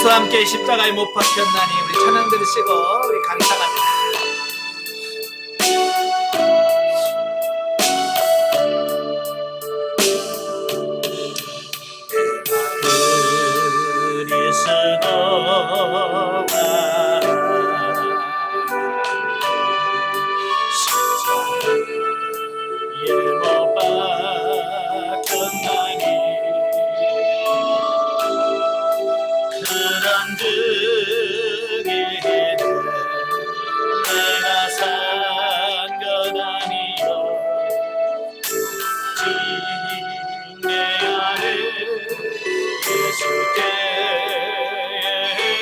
예수와 함께 십자가에 못 박혔나니. 우리 찬양 들으시고 우리 감사합니다. 그리스도가 십자가에 못 박혔나니. 그런 중에 내가 산 것 아니요 내 안에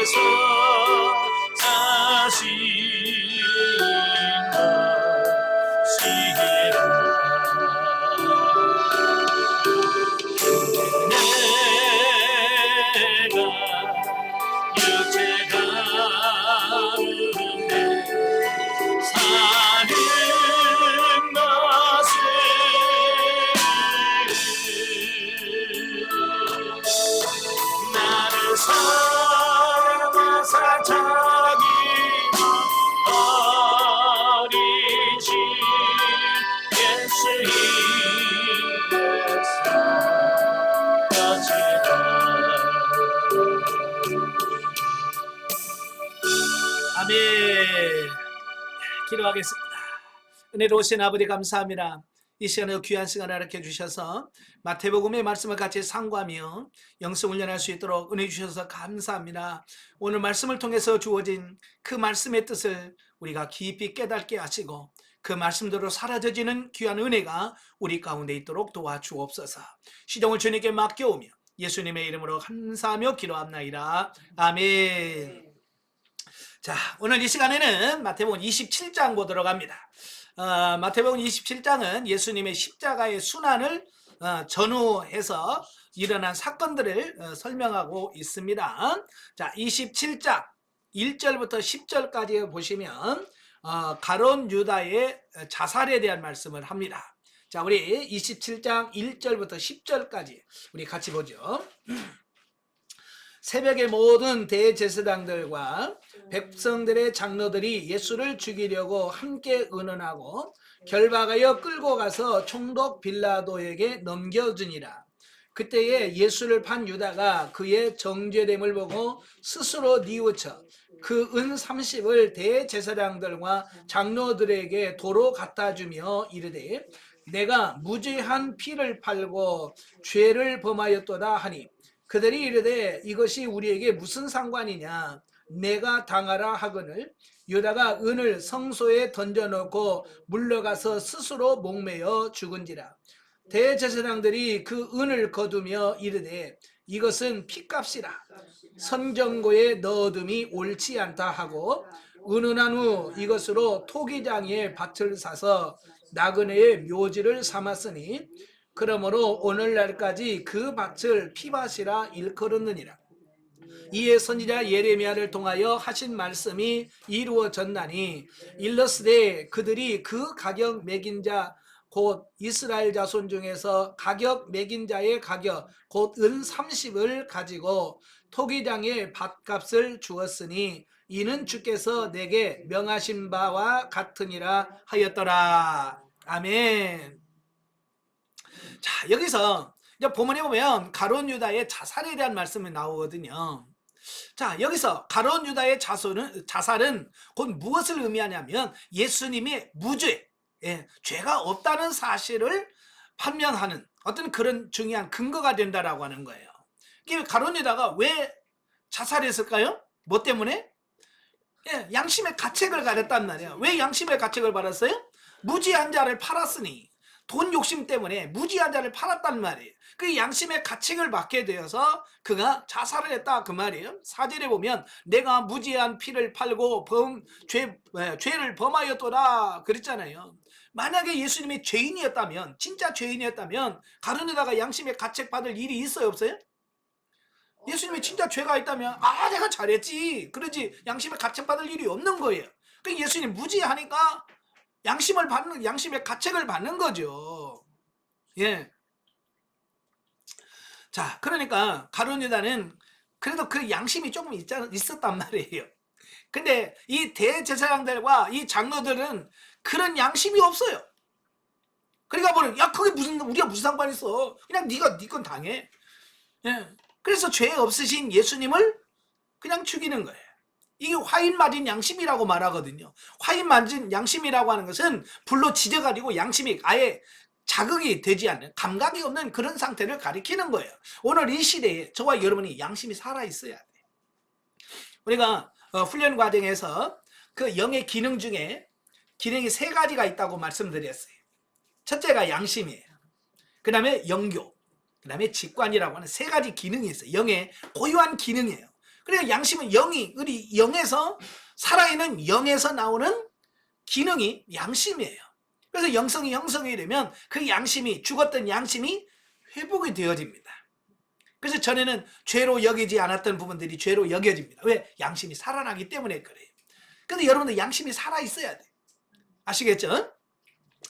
예수께서 사신 것이라. 내가 육체 가운데 사는 것은 나를 사랑하사 자기 어리신 예수의 것이다. 아멘. 기도하겠습니다. 은혜로우신 아버지 감사합니다. 이 시간에 귀한 시간을 허락해 주셔서 마태복음의 말씀을 같이 상고하며 영성 훈련할 수 있도록 은혜 주셔서 감사합니다. 오늘 말씀을 통해서 주어진 그 말씀의 뜻을 우리가 깊이 깨닫게 하시고 그 말씀대로 사라져지는 귀한 은혜가 우리 가운데 있도록 도와주옵소서. 시동을 주님께 맡겨오며 예수님의 이름으로 감사하며 기도합나이다. 아멘. 자, 오늘 이 시간에는 마태복음 27장 보도록 합니다. 마태복음 27장은 예수님의 십자가의 순환을 전후해서 일어난 사건들을 설명하고 있습니다. 자, 27장 1절부터 10절까지 보시면 가룟 유다의 자살에 대한 말씀을 합니다. 자, 우리 27장 1절부터 10절까지 우리 같이 보죠. 새벽에 모든 대제사장들과 백성들의 장로들이 예수를 죽이려고 함께 의논하고 결박하여 끌고 가서 총독 빌라도에게 넘겨주니라. 그때에 예수를 판 유다가 그의 정죄됨을 보고 스스로 뉘우쳐 그 은 30을 대제사장들과 장로들에게 도로 갖다 주며 이르되 내가 무죄한 피를 팔고 죄를 범하였도다 하니 그들이 이르되 이것이 우리에게 무슨 상관이냐 내가 당하라 하거늘 유다가 은을 성소에 던져놓고 물러가서 스스로 목매어 죽은지라. 대제사장들이 그 은을 거두며 이르되 이것은 피값이라 선정고에 넣어둠이 옳지 않다 하고 은은한 후 이것으로 토기장에 밭을 사서 나그네의 묘지를 삼았으니 그러므로 오늘날까지 그 밭을 피밭이라 일컬었느니라. 이에 선지자 예레미야를 통하여 하신 말씀이 이루어졌나니 일러스되 그들이 그 가격 매긴 자 곧 이스라엘 자손 중에서 가격 매긴 자의 가격 곧 은 30을 가지고 토기장의 밭값을 주었으니 이는 주께서 내게 명하신 바와 같으니라 하였더라. 아멘. 자, 여기서 본문에 보면 가룟 유다의 자살에 대한 말씀이 나오거든요. 자, 여기서 가룟 유다의 자살은 곧 무엇을 의미하냐면 예수님의 무죄, 죄가 없다는 사실을 판명하는 어떤 그런 중요한 근거가 된다라고 하는 거예요. 가룟 유다가 왜 자살했을까요? 뭐 때문에? 양심의 가책을 가졌단 말이에요. 왜 양심의 가책을 받았어요? 무지한 자를 팔았으니, 돈 욕심 때문에 무지한 자를 팔았단 말이에요. 그 양심의 가책을 받게 되어서 그가 자살을 했다 그 말이에요. 사절에 보면 내가 무지한 피를 팔고 죄를 범하였도다 그랬잖아요. 만약에 예수님이 죄인이었다면, 진짜 죄인이었다면 가룟 유다가 양심의 가책 받을 일이 있어요, 없어요? 예수님이 진짜 죄가 있다면 내가 잘했지 그러지 양심의 가책 받을 일이 없는 거예요. 그 예수님 무지하니까 양심의 가책을 받는 거죠. 예. 자, 그러니까 가룟 유다는 그래도 그 양심이 조금 있었단 말이에요. 근데 이 대제사장들과 이 장로들은 그런 양심이 없어요. 그러니까 뭐는 야 그게 우리가 무슨 상관 있어? 그냥 네가 네 건 당해. 예. 그래서 죄 없으신 예수님을 그냥 죽이는 거예요. 이게 화인 맞은 양심이라고 말하거든요. 화인 맞은 양심이라고 하는 것은 불로 지져가지고 양심이 아예 자극이 되지 않는, 감각이 없는 그런 상태를 가리키는 거예요. 오늘 이 시대에 저와 여러분이 양심이 살아있어야 돼요. 우리가 훈련 과정에서 그 영의 기능 중에 기능이 3가지가 있다고 말씀드렸어요. 첫째가 양심이에요. 그 다음에 영교, 그 다음에 직관이라고 하는 3가지 기능이 있어요. 영의 고유한 기능이에요. 그러니까 양심은 우리 영에서, 살아있는 영에서 나오는 기능이 양심이에요. 그래서 영성이 형성이 되면 그 양심이, 죽었던 양심이 회복이 되어집니다. 그래서 전에는 죄로 여기지 않았던 부분들이 죄로 여겨집니다. 왜? 양심이 살아나기 때문에 그래요. 그래서 여러분들 양심이 살아있어야 돼요. 아시겠죠?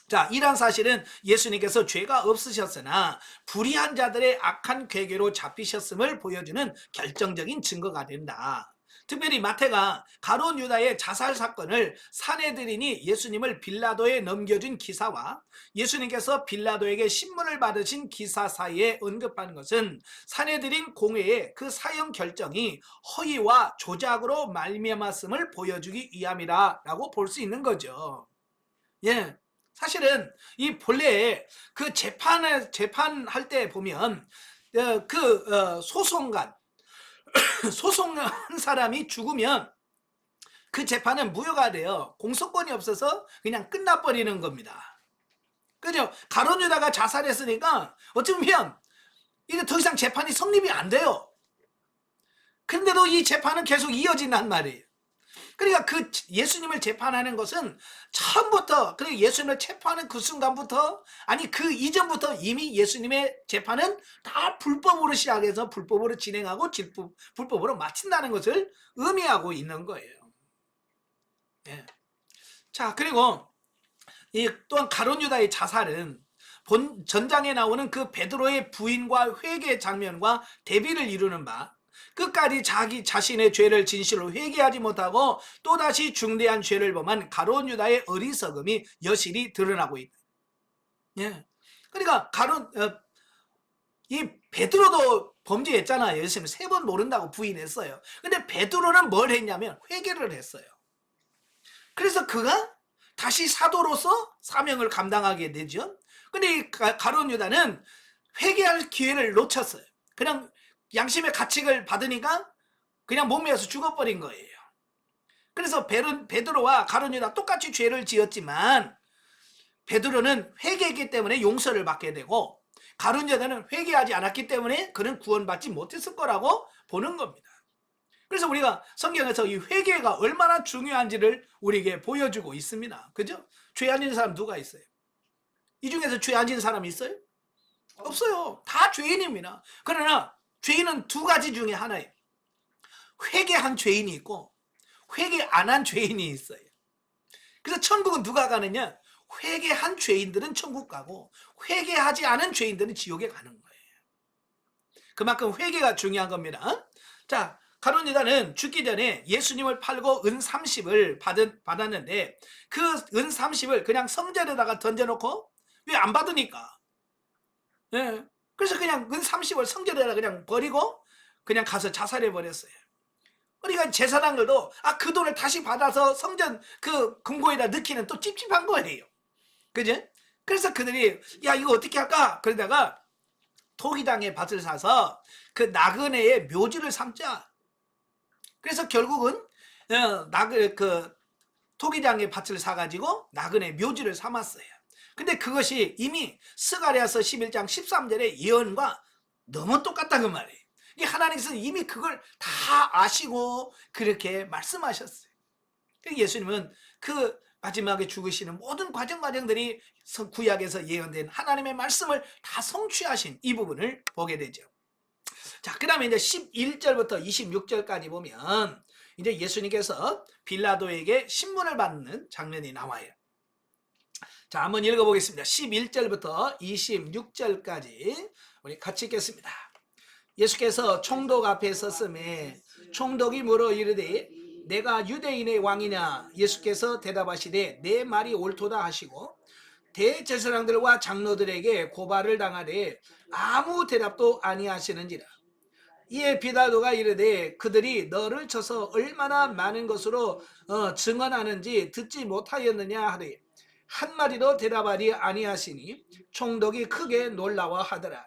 자, 이러한 사실은 예수님께서 죄가 없으셨으나 불의한 자들의 악한 괴계로 잡히셨음을 보여주는 결정적인 증거가 된다. 특별히 마태가 가룟 유다의 자살 사건을 산헤드린이 예수님을 빌라도에 넘겨준 기사와 예수님께서 빌라도에게 신문을 받으신 기사 사이에 언급하는 것은 산헤드린 공회의 그 사형 결정이 허위와 조작으로 말미암았음을 보여주기 위함이라고 볼 수 있는 거죠. 예. 사실은 이 본래 그 재판할 때 보면 소송한 사람이 죽으면 그 재판은 무효가 돼요. 공소권이 없어서 그냥 끝나버리는 겁니다. 그죠? 가룟 유다가 자살했으니까 어쩌면 이게 더 이상 재판이 성립이 안 돼요. 그런데도 이 재판은 계속 이어진단 말이에요. 그러니까 그 예수님을 재판하는 것은 처음부터, 그리고 예수님을 체포하는 그 순간부터, 아니 그 이전부터 이미 예수님의 재판은 다 불법으로 시작해서 불법으로 진행하고 불법으로 마친다는 것을 의미하고 있는 거예요. 예. 자, 그리고 이 또한 가룟 유다의 자살은 본 전장에 나오는 그 베드로의 부인과 회개 장면과 대비를 이루는 바, 끝까지 자기 자신의 죄를 진실로 회개하지 못하고 또다시 중대한 죄를 범한 가룟 유다의 어리석음이 여실히 드러나고 있다. 예. 그러니까 이 베드로도 범죄했잖아요. 예수님 3번 모른다고 부인했어요. 근데 베드로는 뭘 했냐면 회개를 했어요. 그래서 그가 다시 사도로서 사명을 감당하게 되죠. 근데 이 가룟 유다는 회개할 기회를 놓쳤어요. 그냥 양심의 가책을 받으니까 그냥 몸에서 죽어버린 거예요. 그래서 베드로와 가룟 유다 똑같이 죄를 지었지만 베드로는 회개했기 때문에 용서를 받게 되고 가룟 유다는 회개하지 않았기 때문에 그는 구원받지 못했을 거라고 보는 겁니다. 그래서 우리가 성경에서 이 회개가 얼마나 중요한지를 우리에게 보여주고 있습니다. 그죠? 죄 안 지은 사람 누가 있어요? 이 중에서 죄 안 지은 사람이 있어요? 없어요. 다 죄인입니다. 그러나 죄인은 2가지 중에 하나예요. 회개한 죄인이 있고 회개 안 한 죄인이 있어요. 그래서 천국은 누가 가느냐? 회개한 죄인들은 천국 가고 회개하지 않은 죄인들은 지옥에 가는 거예요. 그만큼 회개가 중요한 겁니다. 자, 가룟 유다는 죽기 전에 예수님을 팔고 은 30을 받았는데 그 은 30을 그냥 성전에다가 던져놓고, 왜 안 받으니까. 예. 그래서 그냥 은 30을 성전에다 그냥 버리고 그냥 가서 자살해 버렸어요. 그러니까 제사장들도 그 돈을 다시 받아서 성전 그 금고에다 넣기는 또 찝찝한 거예요. 그죠? 그래서 그들이 야 이거 어떻게 할까? 그러다가 토기장의 밭을 사서 그 나그네의 묘지를 삼자. 그래서 결국은 토기장의 밭을 사가지고 나그네 묘지를 삼았어요. 근데 그것이 이미 스가랴서 11장 13절의 예언과 너무 똑같다는 말이에요. 하나님께서는 이미 그걸 다 아시고 그렇게 말씀하셨어요. 예수님은 그 마지막에 죽으시는 모든 과정들이 구약에서 예언된 하나님의 말씀을 다 성취하신 이 부분을 보게 되죠. 자, 그 다음에 이제 11절부터 26절까지 보면 이제 예수님께서 빌라도에게 신문을 받는 장면이 나와요. 자, 한번 읽어보겠습니다. 11절부터 26절까지 우리 같이 읽겠습니다. 예수께서 총독 앞에 섰음에 총독이 물어 이르되 내가 유대인의 왕이냐? 예수께서 대답하시되 내 말이 옳도다 하시고 대제사장들과 장로들에게 고발을 당하되 아무 대답도 아니하시는지라. 이에 빌라도가 이르되 그들이 너를 쳐서 얼마나 많은 것으로 증언하는지 듣지 못하였느냐 하되 한마디도 대답하지 아니하시니 총독이 크게 놀라워 하더라.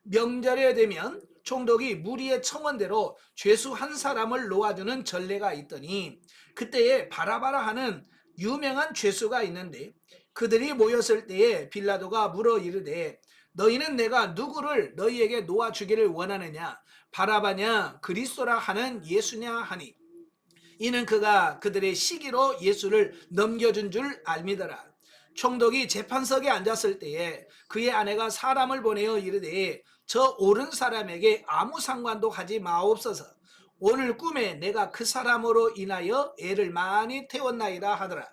명절에 되면 총독이 무리의 청원대로 죄수 한 사람을 놓아주는 전례가 있더니 그때에 바라바라 하는 유명한 죄수가 있는데 그들이 모였을 때에 빌라도가 물어 이르되 너희는 내가 누구를 너희에게 놓아주기를 원하느냐? 바라바냐 그리스도라 하는 예수냐 하니 이는 그가 그들의 시기로 예수를 넘겨준 줄 알미더라. 총독이 재판석에 앉았을 때에 그의 아내가 사람을 보내어 이르되 저 옳은 사람에게 아무 상관도 하지 마옵소서. 오늘 꿈에 내가 그 사람으로 인하여 애를 많이 태웠나이다 하더라.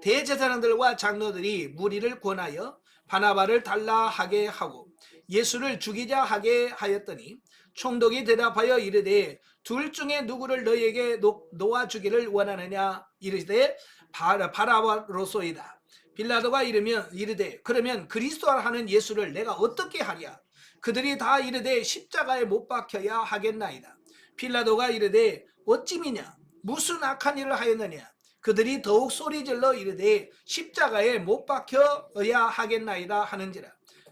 대제사장들과 장로들이 무리를 권하여 바나바를 달라 하게 하고 예수를 죽이자 하게 하였더니 총독이 대답하여 이르되 둘 중에 누구를 너희에게 놓아주기를 원하느냐? 이르되 바라바로소이다. 빌라도가 이르되 그러면 그리스도라 하는 예수를 내가 어떻게 하랴? 그들이 다 이르되 십자가에 못 박혀야 하겠나이다. 빌라도가 이르되 어찌미냐? 무슨 악한 일을 하였느냐? 그들이 더욱 소리질러 이르되 십자가에 못 박혀야 하겠나이다 하는지라.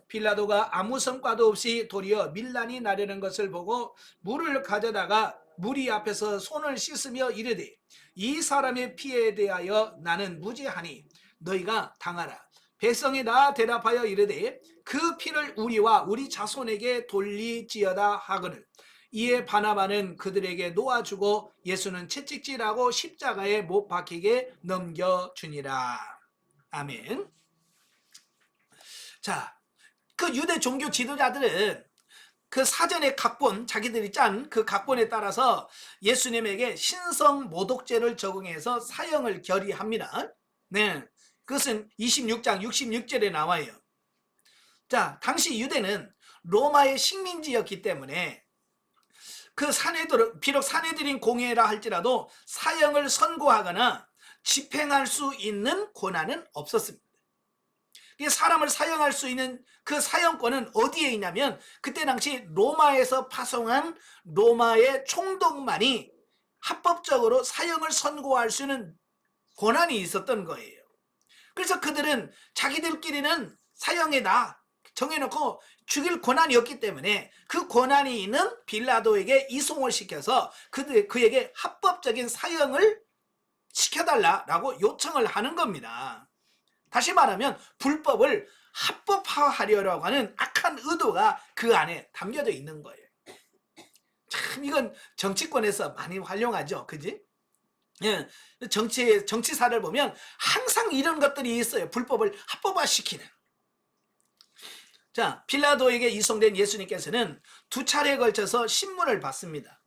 빌라도가 아무 성과도 없이 도리어 밀란이 나려는 것을 보고 물을 가져다가 무리 앞에서 손을 씻으며 이르되 이 사람의 피에 대하여 나는 무죄하니 너희가 당하라. 백성이 다 대답하여 이르되 그 피를 우리와 우리 자손에게 돌리지어다 하거늘. 이에 바나바는 그들에게 놓아주고 예수는 채찍질하고 십자가에 못 박히게 넘겨주니라. 아멘. 자, 그 유대 종교 지도자들은 그 사전의 각본, 자기들이 짠 그 각본에 따라서 예수님에게 신성 모독죄를 적용해서 사형을 결의합니다. 네, 그것은 26장 66절에 나와요. 자, 당시 유대는 로마의 식민지였기 때문에 그 비록 사내들인 공예라 할지라도 사형을 선고하거나 집행할 수 있는 권한은 없었습니다. 사람을 사형할 수 있는 그 사형권은 어디에 있냐면 그때 당시 로마에서 파송한 로마의 총독만이 합법적으로 사형을 선고할 수 있는 권한이 있었던 거예요. 그래서 그들은 자기들끼리는 사형에다 정해놓고 죽일 권한이 없기 때문에 그 권한이 있는 빌라도에게 이송을 시켜서 그에게 합법적인 사형을 시켜달라고 요청을 하는 겁니다. 다시 말하면 불법을 합법화하려고 하는 악한 의도가 그 안에 담겨져 있는 거예요. 참 이건 정치권에서 많이 활용하죠. 그지? 예, 정치사를 보면 항상 이런 것들이 있어요. 불법을 합법화시키는. 자, 빌라도에게 이송된 예수님께서는 두 차례에 걸쳐서 신문을 받습니다.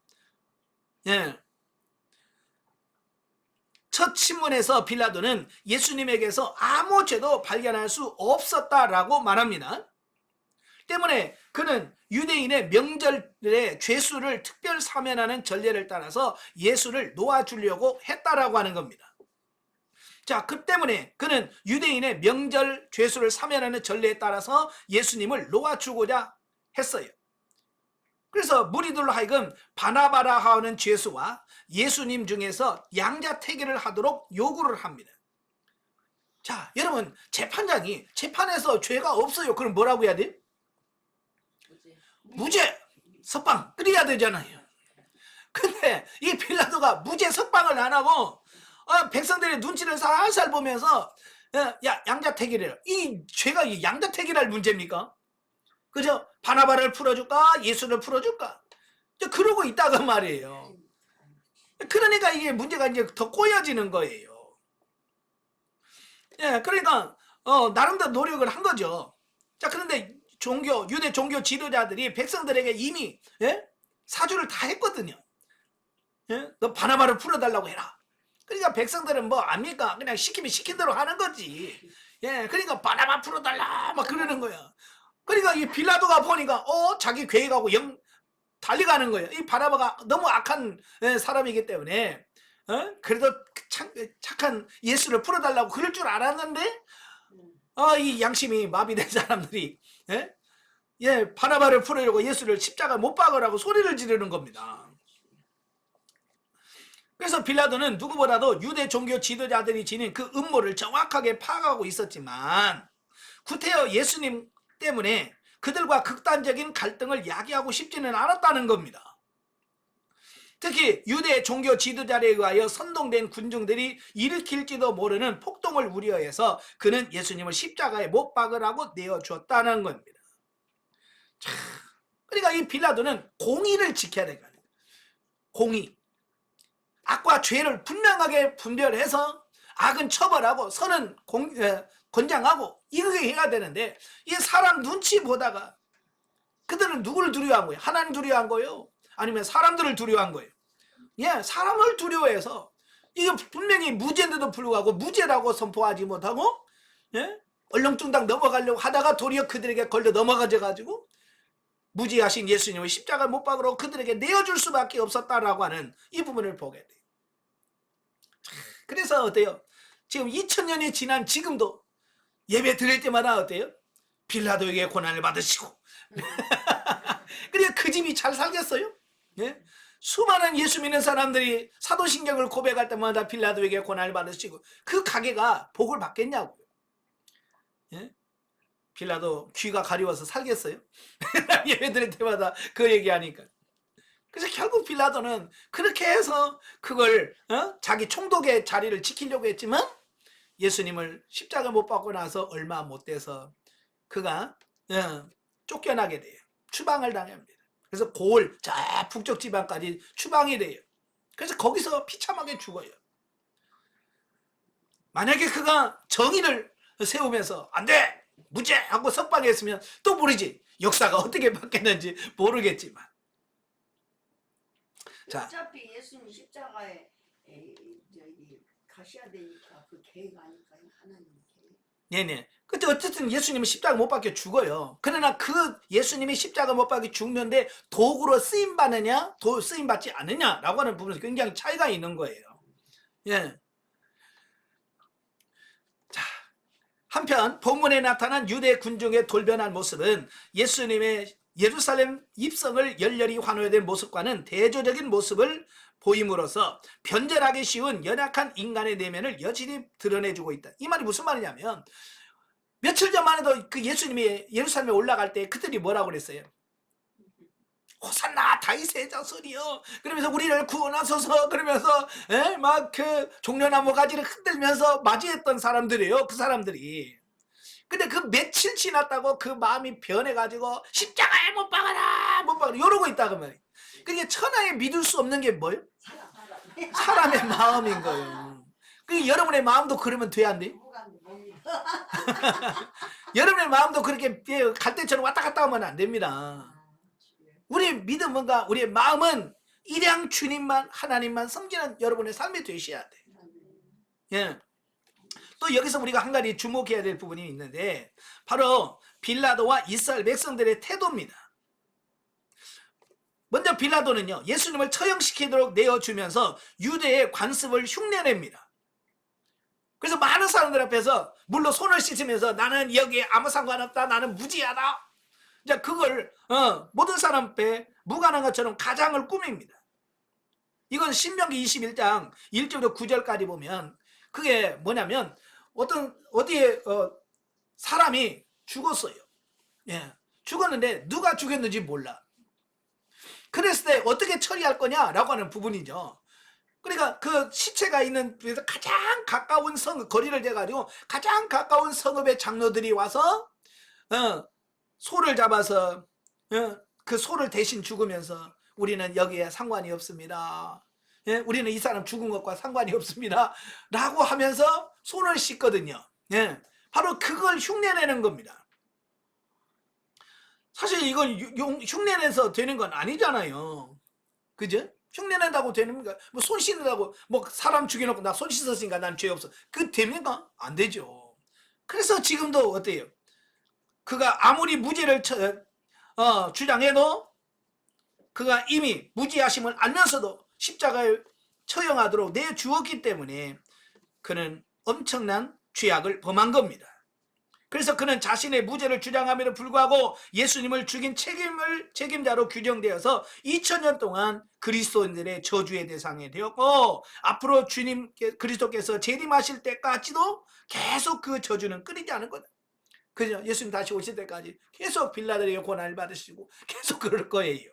예. 첫 신문에서 빌라도는 예수님에게서 아무 죄도 발견할 수 없었다라고 말합니다. 때문에 그는 유대인의 명절에 죄수를 특별 사면하는 전례를 따라서 예수를 놓아주려고 했다라고 하는 겁니다. 자, 그 때문에 그는 유대인의 명절 죄수를 사면하는 전례에 따라서 예수님을 놓아주고자 했어요. 그래서 무리들로 하여금 바나바라 하는 죄수와 예수님 중에서 양자택일을 하도록 요구를 합니다. 자, 여러분, 재판장이 재판에서 죄가 없어요. 그럼 뭐라고 해야 돼? 무죄 석방 끓여야 되잖아요. 근데 이 빌라도가 무죄 석방을 안 하고 백성들의 눈치를 살살 보면서 양자택일이라. 이 죄가 양자택일할 문제입니까? 그죠? 바나바를 풀어줄까? 예수를 풀어줄까? 그러고 있다가 말이에요. 그러니까 이게 문제가 이제 더 꼬여지는 거예요. 예, 그러니까 나름대로 노력을 한 거죠. 자, 그런데 유대 종교 지도자들이 백성들에게 이미 사주를 다 했거든요. 예? 너 바나바를 풀어달라고 해라. 그러니까 백성들은 뭐 압니까? 그냥 시키면 시킨 대로 하는 거지. 예, 그러니까 바나바 풀어달라 막 그러는 거야. 그러니까 이 빌라도가 보니까 자기 계획하고 달려가는 거예요. 이 바나바가 너무 악한 사람이기 때문에 그래도 착한 예수를 풀어달라고 그럴 줄 알았는데 이 양심이 마비된 사람들이 바나바를 풀으려고 예수를 십자가 못 박으라고 소리를 지르는 겁니다. 그래서 빌라도는 누구보다도 유대 종교 지도자들이 지닌 그 음모를 정확하게 파악하고 있었지만 구태여 예수님 때문에 그들과 극단적인 갈등을 야기하고 싶지는 않았다는 겁니다. 특히 유대 종교 지도자에 의하여 선동된 군중들이 일으킬지도 모르는 폭동을 우려해서 그는 예수님을 십자가에 못 박으라고 내어주었다는 겁니다. 자, 그러니까 이 빌라도는 공의를 지켜야 되는 거예요. 공의. 악과 죄를 분명하게 분별해서 악은 처벌하고 선은 권장하고 이렇게 해야 되는데 이 사람 눈치 보다가 그들은 누구를 두려워한 거예요? 하나님 두려워한 거예요? 아니면 사람들을 두려워한 거예요? 사람을 두려워해서 이게 분명히 무죄인데도 불구하고 무죄라고 선포하지 못하고 얼렁뚱땅 넘어가려고 하다가 도리어 그들에게 걸려 넘어가져가지고 무죄하신 예수님을 십자가 못 박으러 그들에게 내어줄 수밖에 없었다라고 하는 이 부분을 보게 돼요. 그래서 어때요? 지금 2000년이 지난 지금도 예배 드릴 때마다 어때요? 빌라도에게 고난을 받으시고 그래 그 집이 잘 살겠어요? 수많은 예수 믿는 사람들이 사도신경을 고백할 때마다 빌라도에게 고난을 받으시고 그 가게가 복을 받겠냐고요. 빌라도 귀가 가려워서 살겠어요? 예배 드릴 때마다 그 얘기하니까. 그래서 결국 빌라도는 그렇게 해서 그걸 자기 총독의 자리를 지키려고 했지만 예수님을 십자가 못 박고 나서 얼마 못 돼서 그가 쫓겨나게 돼요. 추방을 당합니다. 그래서 고을 저 북쪽 지방까지 추방이 돼요. 그래서 거기서 비참하게 죽어요. 만약에 그가 정의를 세우면서 안 돼! 무죄! 하고 석방했으면 또 모르지. 역사가 어떻게 바뀌었는지 모르겠지만. 자, 어차피 예수님 십자가에 가셔야 되니까 그 계획 아닐까요? 하나님 계획. 네네. 근데 어쨌든 예수님은 십자가 못 박혀 죽어요. 그러나 그 예수님이 십자가 못 박혀 죽는데 도구로 쓰임 받느냐, 쓰임 받지 않느냐라고 하는 부분에서 굉장히 차이가 있는 거예요. 예. 자, 한편 본문에 나타난 유대 군중의 돌변한 모습은 예수님의 예루살렘 입성을 열렬히 환호해야 모습과는 대조적인 모습을 보임으로써 변절하기 쉬운 연약한 인간의 내면을 여실히 드러내주고 있다. 이 말이 무슨 말이냐면 며칠 전만 해도 그 예수님이 예루살렘에 올라갈 때 그들이 뭐라고 그랬어요? 호산나 다윗의 자손이여 그러면서 우리를 구원하소서 그러면서 막 그 종려나무 가지를 흔들면서 맞이했던 사람들이에요. 그 사람들이. 근데 그 며칠 지났다고 그 마음이 변해가지고 십자가에 못 박아라 못 박아라 이러고 있다 그 말이에요. 그게 천하에 믿을 수 없는 게 뭐예요? 사람의 마음인 거예요. 그게 여러분의 마음도 그러면 돼 안 돼? 여러분의 마음도 그렇게 갈대처럼 왔다 갔다 하면 안 됩니다. 우리 믿음과 우리의 마음은 일양 주님만 하나님만 섬기는 여러분의 삶이 되셔야 돼. 예. 또 여기서 우리가 한 가지 주목해야 될 부분이 있는데 바로 빌라도와 이스라엘 백성들의 태도입니다. 먼저 빌라도는요 예수님을 처형시키도록 내어주면서 유대의 관습을 흉내냅니다. 그래서 많은 사람들 앞에서 물로 손을 씻으면서 나는 여기에 아무 상관없다 나는 무지하다 이제 그걸 모든 사람 앞에 무관한 것처럼 가장을 꾸밉니다. 이건 신명기 21장 1절부터 9절까지 보면 그게 뭐냐면 어디에 사람이 죽었어요. 예, 죽었는데 누가 죽였는지 몰라. 그랬을 때 어떻게 처리할 거냐라고 하는 부분이죠. 그러니까 그 시체가 있는 데서 가장 가까운 거리를 재가지고 가장 가까운 성읍의 장로들이 와서 소를 잡아서 그 소를 대신 죽으면서 우리는 여기에 상관이 없습니다. 예, 우리는 이 사람 죽은 것과 상관이 없습니다. 라고 하면서 손을 씻거든요. 예, 바로 그걸 흉내내는 겁니다. 사실 이건 흉내내서 되는 건 아니잖아요. 그죠? 흉내낸다고 되는 건가? 뭐 손 씻는다고 뭐 사람 죽여놓고 나 손 씻었으니까 난 죄 없어. 그 됩니까? 안 되죠. 그래서 지금도 어때요? 그가 아무리 무죄를 주장해도 그가 이미 무지하심을 알면서도 십자가에 처형하도록 내주었기 때문에 그는 엄청난 죄악을 범한 겁니다. 그래서 그는 자신의 무죄를 주장함에도 불구하고 예수님을 죽인 책임자로 규정되어서 2000년 동안 그리스도인들의 저주의 대상이 되었고, 앞으로 주님 그리스도께서 재림하실 때까지도 계속 그 저주는 끊이지 않을 거다. 그죠? 예수님 다시 오실 때까지 계속 빌라들에게 고난을 받으시고 계속 그럴 거예요.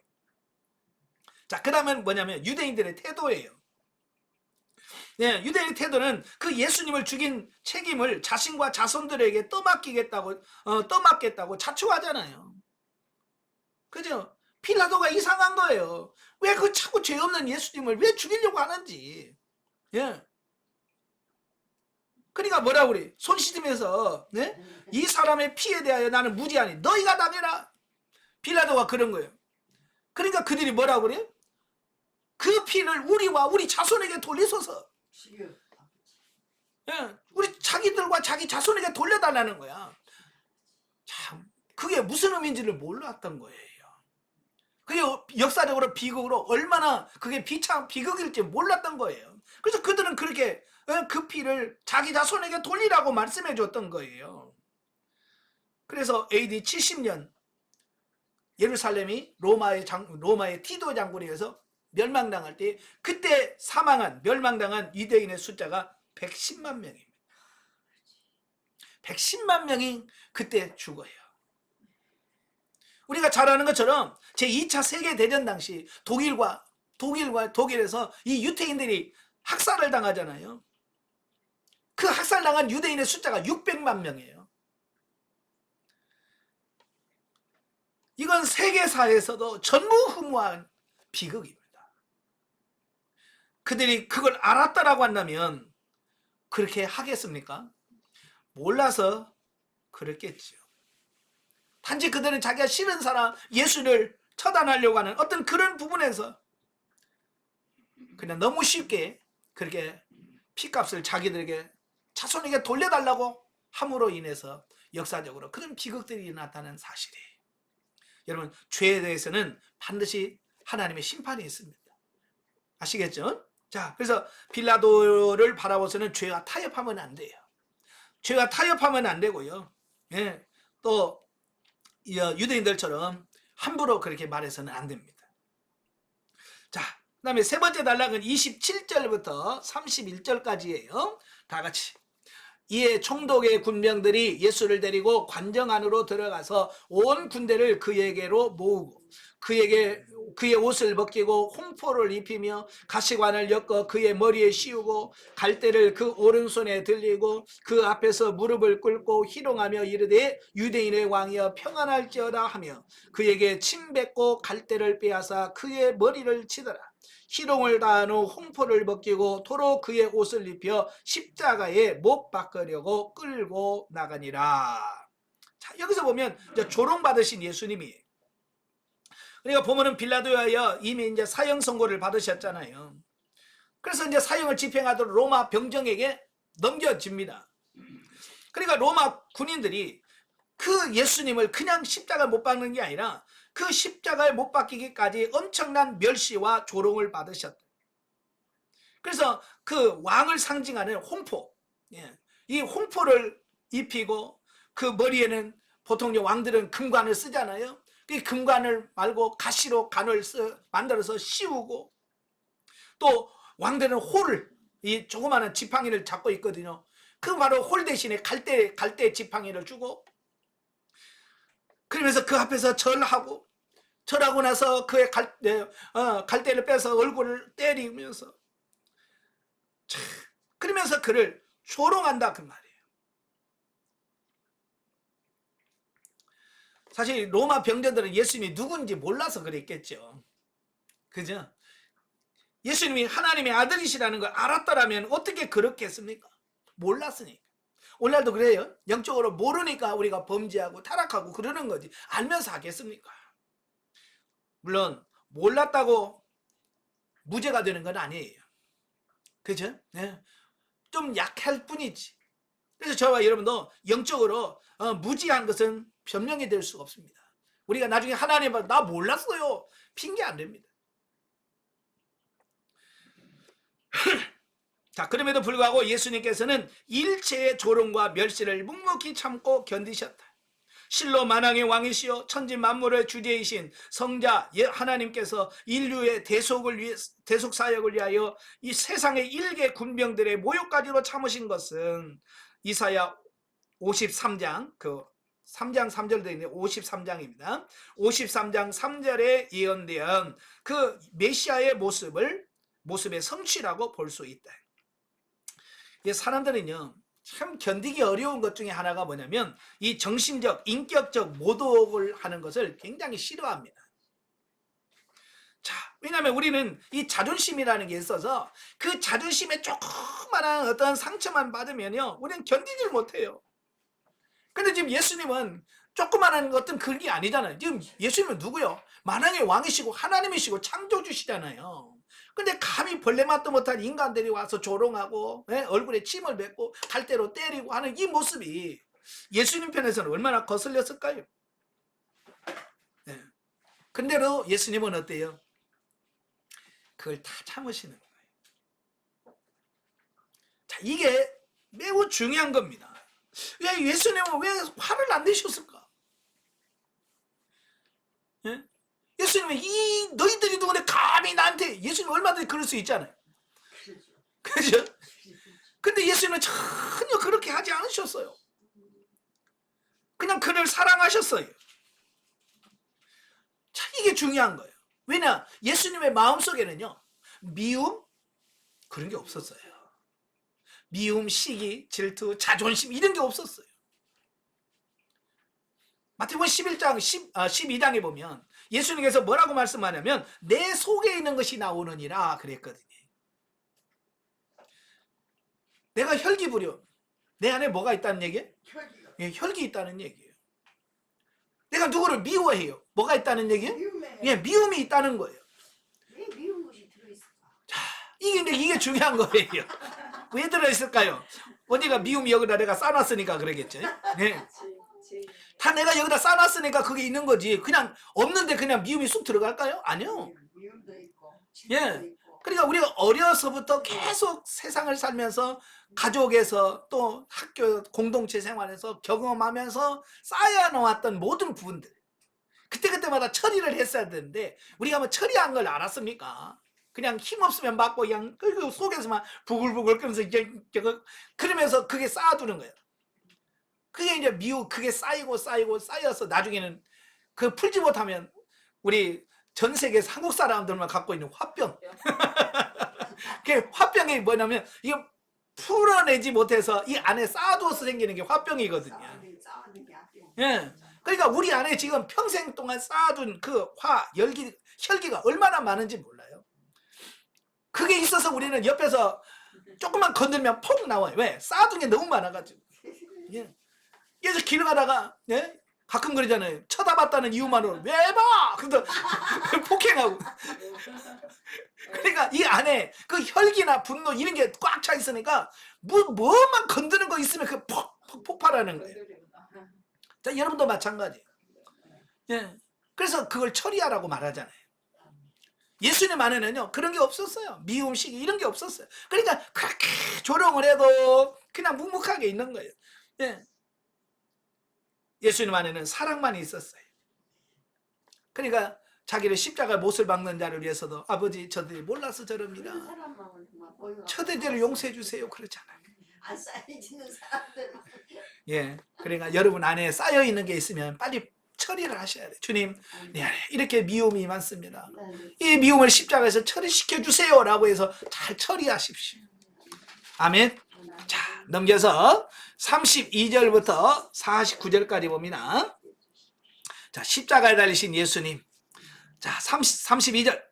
자, 그 다음은 뭐냐면 유대인들의 태도예요. 네, 유대인의 태도는 그 예수님을 죽인 책임을 자신과 자손들에게 떠맡겠다고 자초하잖아요. 그죠? 필라도가 이상한 거예요. 왜 그 자꾸 죄 없는 예수님을 왜 죽이려고 하는지. 예. 그러니까 뭐라고 그래? 손 씻으면서, 네? 이 사람의 피에 대하여 나는 무지하니 너희가 당해라. 필라도가 그런 거예요. 그러니까 그들이 뭐라고 그래요? 그 피를 우리와 우리 자손에게 돌리소서. 예, 우리 자기들과 자기 자손에게 돌려달라는 거야. 참, 그게 무슨 의미인지를 몰랐던 거예요. 그게 역사적으로 비극으로 얼마나 그게 비극일지 몰랐던 거예요. 그래서 그들은 그렇게 그 피를 자기 자손에게 돌리라고 말씀해 줬던 거예요. 그래서 AD 70년 예루살렘이 로마의 티도 장군에 의해서 멸망당할 때 그때 멸망당한 유대인의 숫자가 110만 명입니다. 110만 명이 그때 죽어요. 우리가 잘 아는 것처럼 제2차 세계대전 당시 독일에서 이 유태인들이 학살을 당하잖아요. 그 학살당한 유대인의 숫자가 600만 명이에요. 이건 세계사에서도 전무후무한 비극입니다. 그들이 그걸 알았다라고 한다면 그렇게 하겠습니까? 몰라서 그랬겠죠. 단지 그들은 자기가 싫은 사람 예수를 처단하려고 하는 어떤 그런 부분에서 그냥 너무 쉽게 그렇게 피값을 자기들에게 자손에게 돌려달라고 함으로 인해서 역사적으로 그런 비극들이 나타나는 사실이에요. 여러분, 죄에 대해서는 반드시 하나님의 심판이 있습니다. 아시겠죠? 자, 그래서 빌라도를 바라보서는 죄와 타협하면 안 돼요. 죄와 타협하면 안 되고요. 예, 또 유대인들처럼 함부로 그렇게 말해서는 안 됩니다. 자, 그 다음에 세 번째 단락은 27절부터 31절까지예요. 다 같이. 이에 총독의 군병들이 예수를 데리고 관정 안으로 들어가서 온 군대를 그에게로 모으고 그의 옷을 벗기고 홍포를 입히며 가시관을 엮어 그의 머리에 씌우고 갈대를 그 오른손에 들리고 그 앞에서 무릎을 꿇고 희롱하며 이르되 유대인의 왕이여 평안할지어다 하며 그에게 침 뱉고 갈대를 빼앗아 그의 머리를 치더라. 희롱을 다한 후 홍포를 벗기고 도로 그의 옷을 입혀 십자가에 못 박으려고 끌고 나가니라. 자, 여기서 보면 이제 조롱받으신 예수님이, 그러니까 보면은 빌라도에 이미 이제 사형 선고를 받으셨잖아요. 그래서 이제 사형을 집행하도록 로마 병정에게 넘겨집니다. 그러니까 로마 군인들이 그 예수님을 그냥 십자가에 못 박는 게 아니라 그 십자가에 못 박히기까지 엄청난 멸시와 조롱을 받으셨다. 그래서 그 왕을 상징하는 홍포, 이 홍포를 입히고 그 머리에는 보통 왕들은 금관을 쓰잖아요. 그 금관을 말고 가시로 관을 만들어서 씌우고, 또 왕들은 홀을, 이 조그마한 지팡이를 잡고 있거든요. 그 바로 홀 대신에 갈대 지팡이를 주고, 그러면서 그 앞에서 절하고 나서 그의 갈대를 빼서 얼굴을 때리면서 그러면서 그를 조롱한다 그 말이에요. 사실 로마 병정들은 예수님이 누군지 몰라서 그랬겠죠. 그죠? 예수님이 하나님의 아들이시라는 걸 알았더라면 어떻게 그렇게 했습니까? 몰랐으니까. 오늘날도 그래요. 영적으로 모르니까 우리가 범죄하고 타락하고 그러는 거지. 알면서 하겠습니까? 물론 몰랐다고 무죄가 되는 건 아니에요. 그죠? 네. 좀 약할 뿐이지. 그래서 저와 여러분도 영적으로 무지한 것은 변명이 될 수가 없습니다. 우리가 나중에 하나님 앞에 나 몰랐어요 핑계 안 됩니다. 자, 그럼에도 불구하고 예수님께서는 일체의 조롱과 멸시를 묵묵히 참고 견디셨다. 실로 만왕의 왕이시여 천지 만물의 주제이신 성자 하나님께서 인류의 대속 사역을 위하여 이 세상의 일개 군병들의 모욕까지도 참으신 것은 이사야 53장 3장 3절 되어 있는 53장입니다. 53장 3절에 예언된 그 메시아의 모습의 성취라고 볼 수 있다. 사람들은요 참 견디기 어려운 것 중에 하나가 뭐냐면 이 정신적, 인격적 모독을 하는 것을 굉장히 싫어합니다. 자, 왜냐하면 우리는 이 자존심이라는 게 있어서 그 자존심에 조그마한 어떤 상처만 받으면요 우리는 견디질 못해요. 근데 지금 예수님은 조그마한 어떤 그런 게 아니잖아요. 지금 예수님은 누구요? 만왕의 왕이시고 하나님이시고 창조주시잖아요. 근데 감히 벌레맛도 못한 인간들이 와서 조롱하고 얼굴에 침을 뱉고 갈대로 때리고 하는 이 모습이 예수님 편에서는 얼마나 거슬렸을까요? 근데도 예수님은 어때요? 그걸 다 참으시는 거예요. 자, 이게 매우 중요한 겁니다. 왜 예수님은 왜 화를 안 내셨을까? 예수님은 이 너희들이 누구네 감히 나한테 예수님 얼마든지 그럴 수 있잖아요. 그죠? 근데 예수님은 전혀 그렇게 하지 않으셨어요. 그냥 그를 사랑하셨어요. 자, 이게 중요한 거예요. 왜냐? 예수님의 마음속에는요 미움 그런 게 없었어요. 미움, 시기, 질투, 자존심 이런 게 없었어요. 마태복음 11장 12장에 보면 예수님께서 뭐라고 말씀하냐면 내 속에 있는 것이 나오느니라 그랬거든요. 내가 혈기 부려 내 안에 뭐가 있다는 얘기예요? 혈기 있다는 얘기예요. 내가 누구를 미워해요. 뭐가 있다는 얘기예요? 미움이 있다는 거예요. 왜 미운 것이 들어있을까? 자, 이게 중요한 거예요. 왜 들어있을까요? 언니가 미움이 여기다 내가 싸놨으니까 그러겠죠. 네. 다 내가 여기다 싸놨으니까 그게 있는 거지. 그냥 없는데 그냥 미움이 쑥 들어갈까요? 아니요. 미움도 있고 예. 있고. 그러니까 우리가 어려서부터 계속 세상을 살면서 가족에서 또 학교 공동체 생활에서 경험하면서 쌓여놓았던 모든 부분들 그때마다 처리를 했어야 되는데 우리가 뭐 처리한 걸 알았습니까? 그냥 힘없으면 맞고 그냥 그 속에서만 부글부글 끓면서 그러면서 그게 쌓아두는 거예요. 그게 이제 그게 쌓여서 나중에는 그 풀지 못하면 우리 전 세계에서 한국 사람들만 갖고 있는 화병. 그 화병이 뭐냐면 이거 풀어내지 못해서 이 안에 쌓아두어서 생기는 게 화병이거든요. 예. 그러니까 우리 안에 지금 평생 동안 쌓아둔 그 혈기가 얼마나 많은지 몰라요. 그게 있어서 우리는 옆에서 조금만 건들면 폭 나와요. 왜? 쌓아둔 게 너무 많아가지고. 예. 그래서 길 가다가 가끔 그러잖아요. 쳐다봤다는 이유만으로 왜 봐! 그래서 폭행하고. 그러니까 이 안에 그 혈기나 분노 이런 게 꽉 차 있으니까 뭐만 건드는 거 있으면 그 폭발하는 거예요. 자, 여러분도 마찬가지. 예. 그래서 그걸 처리하라고 말하잖아요. 예수님 안에는요 그런 게 없었어요. 미움, 시기 이런 게 없었어요. 그러니까 그렇게 조롱을 해도 그냥 묵묵하게 있는 거예요. 예. 예수님 안에는 사랑만 있었어요. 그러니까 자기를 십자가 못을 박는 자를 위해서도 아버지 저들이 몰라서 저럽니다. 저들을 용서해 주세요 그러잖아요. 안 쌓여지는 사람들. 예, 그러니까 여러분 안에 쌓여 있는 게 있으면 빨리 처리를 하셔야 돼요. 주님, 네, 이렇게 미움이 많습니다. 이 미움을 십자가에서 처리시켜 주세요라고 해서 잘 처리하십시오. 아멘. 자, 넘겨서 32절부터 49절까지 봅니다. 자, 십자가에 달리신 예수님. 자, 32절.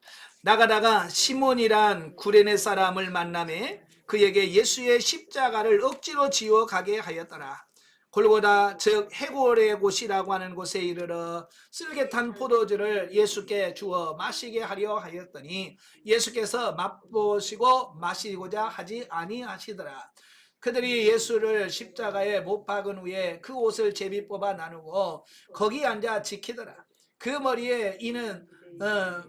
나가다가 시몬이란 구레네 사람을 만나매 그에게 예수의 십자가를 억지로 지어 가게 하였더라. 골고다 즉 해골의 곳이라고 하는 곳에 이르러 쓸개탄 포도주를 예수께 주어 마시게 하려 하였더니 예수께서 맛보시고 마시고자 하지 아니하시더라. 그들이 예수를 십자가에 못 박은 후에 그 옷을 제비 뽑아 나누고 거기 앉아 지키더라. 그 머리에 이는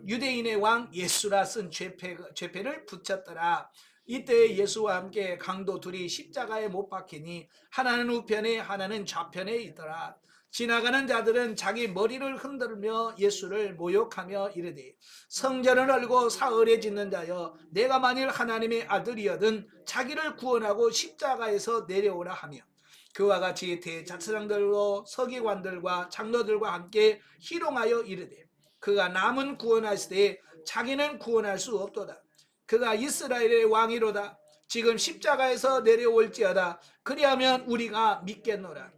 유대인의 왕 예수라 쓴 죄패를 붙였더라. 이때 예수와 함께 강도 둘이 십자가에 못 박히니 하나는 우편에 하나는 좌편에 있더라. 지나가는 자들은 자기 머리를 흔들며 예수를 모욕하며 이르되 성전을 얼고 사흘에 짓는 자여 내가 만일 하나님의 아들이여든 자기를 구원하고 십자가에서 내려오라 하며 그와 같이 대제사장들로 서기관들과 장로들과 함께 희롱하여 이르되 그가 남은 구원하실 때 자기는 구원할 수 없도다. 그가 이스라엘의 왕이로다. 지금 십자가에서 내려올지어다. 그리하면 우리가 믿겠노라.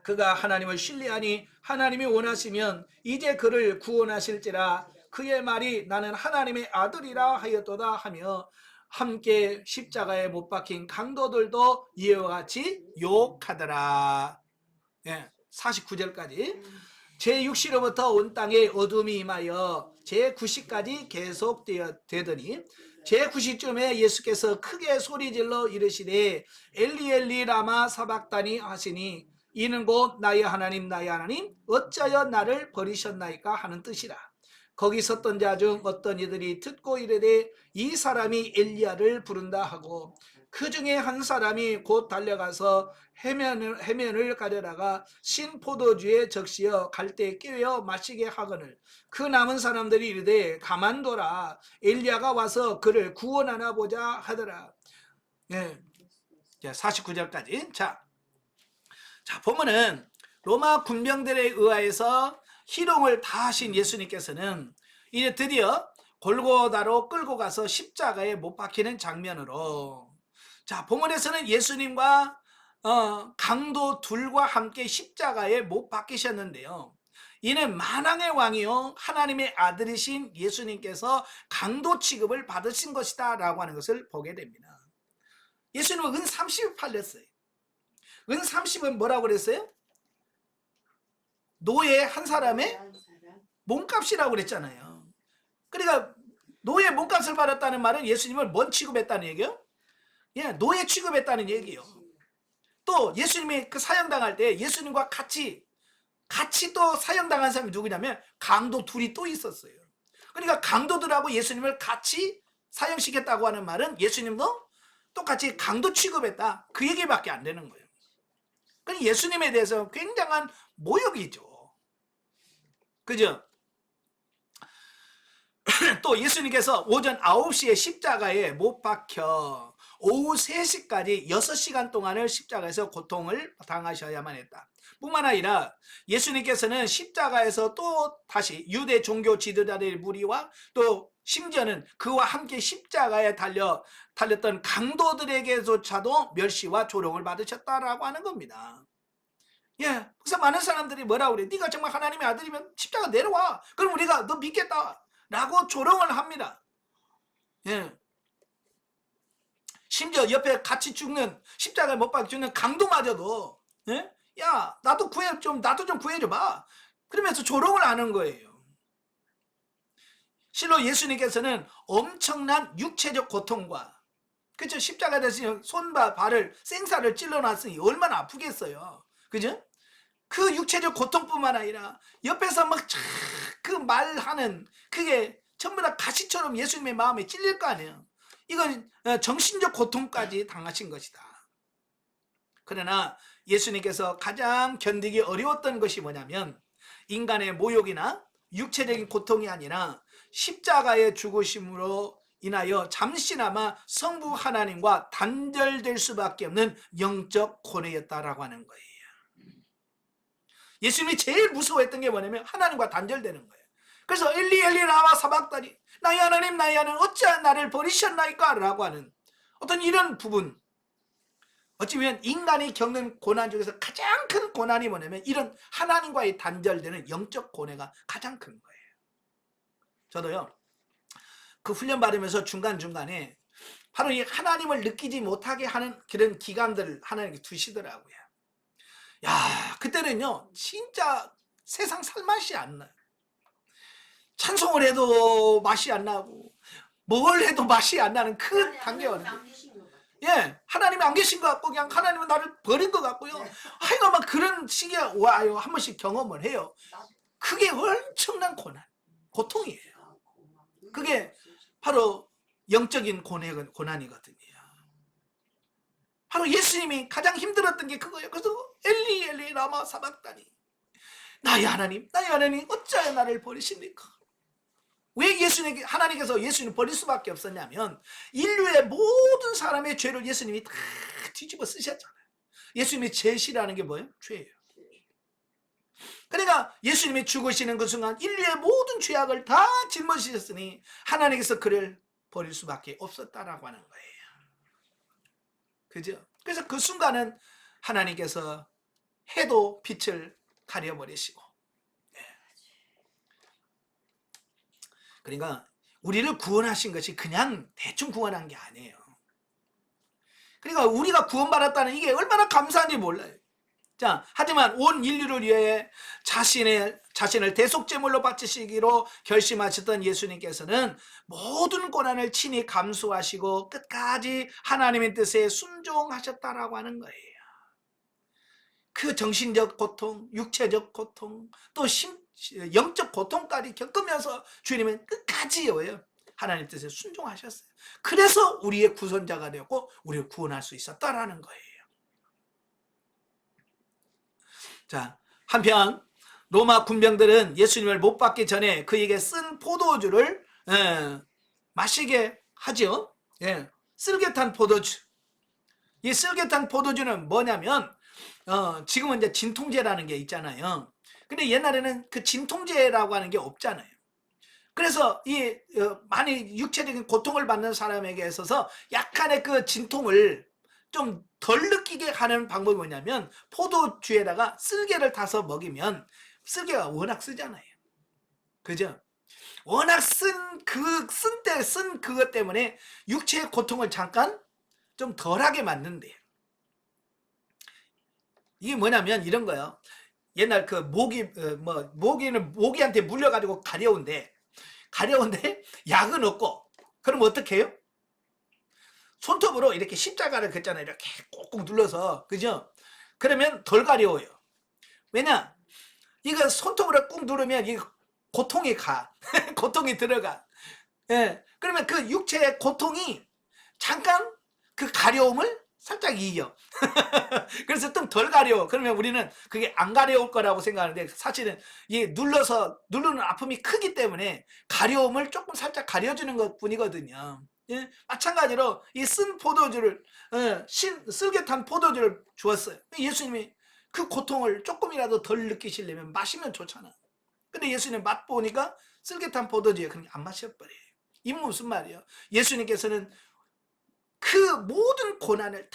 그가 하나님을 신뢰하니 하나님이 원하시면 이제 그를 구원하실지라. 그의 말이 나는 하나님의 아들이라 하였도다 하며 함께 십자가에 못 박힌 강도들도 이와 같이 욕하더라. 49절까지. 제6시로부터 온 땅에 어둠이 임하여 제9시까지 계속되더니 제9시쯤에 예수께서 크게 소리질러 이르시되 엘리 엘리 라마 사박다니 하시니 이는 곧 나의 하나님 나의 하나님 어찌하여 나를 버리셨나이까 하는 뜻이라. 거기 섰던 자 중 어떤 이들이 듣고 이르되 이 사람이 엘리야를 부른다 하고 그 중에 한 사람이 곧 달려가서 해면을 가려다가 신 포도주에 적시어 갈대에 끼워 마시게 하거늘 그 남은 사람들이 이르되 가만둬라 엘리야가 와서 그를 구원하나 보자 하더라. 49절까지. 자 보면은 로마 군병들에 의하여서 희롱을 다 하신 예수님께서는 이제 드디어 골고다로 끌고 가서 십자가에 못 박히는 장면으로, 자 본문에서는 예수님과 강도 둘과 함께 십자가에 못 박히셨는데요, 이는 만왕의 왕이요 하나님의 아들이신 예수님께서 강도 취급을 받으신 것이다 라고 하는 것을 보게 됩니다. 예수님은 은 30을 팔렸어요. 은 30은 뭐라고 그랬어요? 노예 한 사람의 몸값이라고 그랬잖아요. 그러니까 노예 몸값을 받았다는 말은 예수님을 뭔 취급했다는 얘기요? 예, 노예 취급했다는 얘기요. 또 예수님이 그 사형당할 때 예수님과 같이 또 사형당한 사람이 누구냐면 강도 둘이 또 있었어요. 그러니까 강도들하고 예수님을 같이 사형시켰다고 하는 말은 예수님도 똑같이 강도 취급했다, 그 얘기밖에 안 되는 거예요. 그러니까 예수님에 대해서 굉장한 모욕이죠. 그죠? 또 예수님께서 오전 9시에 십자가에 못 박혀 오후 3시까지 6시간 동안을 십자가에서 고통을 당하셔야만 했다. 뿐만 아니라 예수님께서는 십자가에서 또 다시 유대 종교 지도자들의 무리와 또 심지어는 그와 함께 십자가에 달렸던 강도들에게조차도 멸시와 조롱을 받으셨다라고 하는 겁니다. 예, 그래서 많은 사람들이 뭐라고 그래? 네가 정말 하나님의 아들이면 십자가 내려와. 그럼 우리가 너 믿겠다 라고 조롱을 합니다. 예. 심지어 옆에 같이 죽는, 십자가에 못 박혀 죽는 강도마저도, 예? 야, 나도 좀 구해줘봐. 그러면서 조롱을 하는 거예요. 실로 예수님께서는 엄청난 육체적 고통과, 그렇죠? 십자가에 대해서 손과 발을, 생사를 찔러놨으니 얼마나 아프겠어요. 그죠? 그 육체적 고통뿐만 아니라 옆에서 막 그 말하는 그게 전부 다 가시처럼 예수님의 마음에 찔릴 거 아니에요. 이건 정신적 고통까지 당하신 것이다. 그러나 예수님께서 가장 견디기 어려웠던 것이 뭐냐면 인간의 모욕이나 육체적인 고통이 아니라 십자가의 죽으심으로 인하여 잠시나마 성부 하나님과 단절될 수밖에 없는 영적 고뇌였다라고 하는 거예요. 예수님이 제일 무서워했던 게 뭐냐면 하나님과 단절되는 거예요. 그래서 엘리 엘리 라마 사박다니 나의 하나님 나의 하나님 어찌하여 나를 버리셨나이까 라고 하는 어떤 이런 부분, 어찌보면 인간이 겪는 고난 중에서 가장 큰 고난이 뭐냐면 이런 하나님과의 단절되는 영적 고뇌가 가장 큰 거예요. 저도요 그 훈련 받으면서 중간중간에 바로 이 하나님을 느끼지 못하게 하는 그런 기간들을 하나님께 두시더라고요. 야, 그때는요 진짜 세상 살맛이 안 나요. 찬송을 해도 맛이 안 나고 뭘 해도 맛이 안 나는 그 단계가 오는 거예요. 예, 하나님이 안 계신 것 같고 그냥 하나님은 나를 버린 것 같고요. 하여간 막 그런 식의 와요. 한 번씩 경험을 해요. 그게 엄청난 고난, 고통이에요. 그게 바로 영적인 고난이거든요. 바로 예수님이 가장 힘들었던 게 그거예요. 그래서 엘리 엘리 라마 사박다니, 나의 하나님 어찌하여 나를 버리십니까? 왜 하나님께서 예수님을 버릴 수밖에 없었냐면 인류의 모든 사람의 죄를 예수님이 다 뒤집어 쓰셨잖아요. 예수님이 제일 싫어하는 게 뭐예요? 죄예요. 그러니까 예수님이 죽으시는 그 순간 인류의 모든 죄악을 다 짊어지셨으니 하나님께서 그를 버릴 수밖에 없었다라고 하는 거예요. 그죠? 그래서 그 순간은 하나님께서 해도 빛을 가려버리시고, 그러니까 우리를 구원하신 것이 그냥 대충 구원한 게 아니에요. 그러니까 우리가 구원받았다는 이게 얼마나 감사한지 몰라요. 자, 하지만 온 인류를 위해 자신을 대속제물로 바치시기로 결심하셨던 예수님께서는 모든 고난을 친히 감수하시고 끝까지 하나님의 뜻에 순종하셨다라고 하는 거예요. 그 정신적 고통, 육체적 고통, 또 영적 고통까지 겪으면서 주님은 끝까지요, 하나님 뜻에 순종하셨어요. 그래서 우리의 구선자가 되었고 우리를 구원할 수 있었다라는 거예요. 자, 한편 로마 군병들은 예수님을 못 받기 전에 그에게 쓴 포도주를 마시게 하죠. 쓸개탄 포도주. 이 쓸개탄 포도주는 뭐냐면 지금은 이제 진통제라는 게 있잖아요. 근데 옛날에는 그 진통제라고 하는 게 없잖아요. 그래서 이 많이 육체적인 고통을 받는 사람에게 있어서 약간의 그 진통을 좀 덜 느끼게 하는 방법이 뭐냐면 포도주에다가 쓸개를 타서 먹이면, 쓸개가 워낙 쓰잖아요. 그죠? 워낙 쓴 그것 때문에 육체의 고통을 잠깐 좀 덜하게 만든대요. 이게 뭐냐면 이런 거예요. 옛날 그 모기한테 물려가지고 가려운데 약은 없고, 그럼 어떻게 해요? 손톱으로 이렇게 십자가를 긋잖아요. 이렇게 꾹꾹 눌러서, 그죠? 그러면 덜 가려워요. 왜냐? 이거 손톱으로 꾹 누르면 이 고통이 가. 고통이 들어가. 그러면 그 육체의 고통이 잠깐 그 가려움을 살짝 이겨. 그래서 좀 덜 가려워. 그러면 우리는 그게 안 가려울 거라고 생각하는데, 사실은 이 누르는 아픔이 크기 때문에 가려움을 조금 살짝 가려주는 것 뿐이거든요. 마찬가지로 이 쓴 포도주를, 쓸개탄 포도주를 주었어요. 예수님이 그 고통을 조금이라도 덜 느끼시려면 마시면 좋잖아. 근데 예수님 맛보니까 쓸개탄 포도주에 그냥 안 마셔버려요. 이 무슨 말이에요? 예수님께서는 그 모든 고난을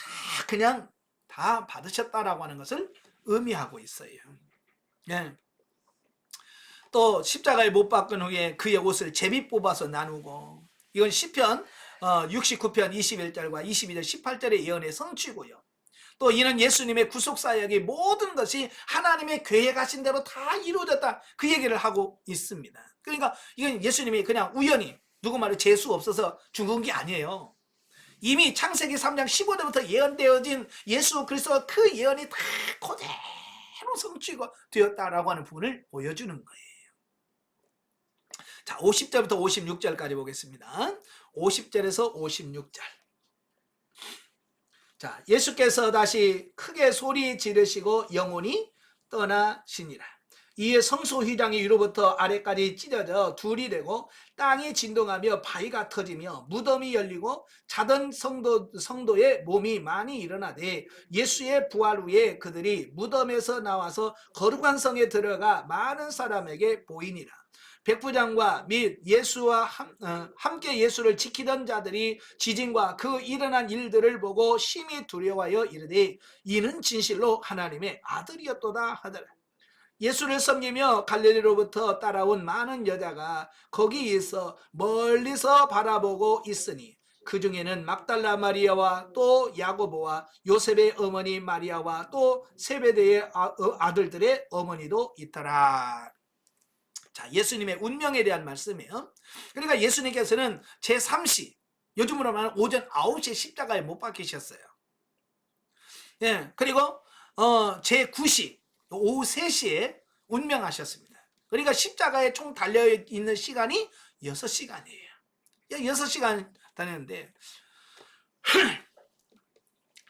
그냥 다 받으셨다라고 하는 것을 의미하고 있어요. 또 십자가에 못 박은 후에 그의 옷을 제비 뽑아서 나누고, 이건 시편 69편 21절과 22절 18절의 예언의 성취고요. 또 이는 예수님의 구속사역이 모든 것이 하나님의 계획하신 대로 다 이루어졌다, 그 얘기를 하고 있습니다. 그러니까 이건 예수님이 그냥 우연히 누구 말에 재수 없어서 죽은 게 아니에요. 이미 창세기 3장 15절부터 예언되어진 예수 그리스도가 그 예언이 다 그대로 성취가 되었다라고 하는 부분을 보여주는 거예요. 자, 50절부터 56절까지 보겠습니다. 50절에서 56절. 자, 예수께서 다시 크게 소리 지르시고 영혼이 떠나시니라. 이에 성소 휘장이 위로부터 아래까지 찢어져 둘이 되고 땅이 진동하며 바위가 터지며 무덤이 열리고 자던 성도의 몸이 많이 일어나되, 예수의 부활 후에 그들이 무덤에서 나와서 거룩한 성에 들어가 많은 사람에게 보이니라. 백부장과 및 예수와 함께 예수를 지키던 자들이 지진과 그 일어난 일들을 보고 심히 두려워하여 이르되 이는 진실로 하나님의 아들이었도다 하더라. 예수를 섬기며 갈릴리로부터 따라온 많은 여자가 거기에서 멀리서 바라보고 있으니 그 중에는 막달라 마리아와 또 야고보와 요셉의 어머니 마리아와 또 세베대의 아들들의 어머니도 있더라. 자, 예수님의 운명에 대한 말씀이에요. 그러니까 예수님께서는 제3시, 요즘으로 말하면 오전 9시에 십자가에 못 박히셨어요. 그리고 제9시 오후 3시에 운명하셨습니다. 그러니까 십자가에 총 달려있는 시간이 6시간이에요. 6시간 다녔는데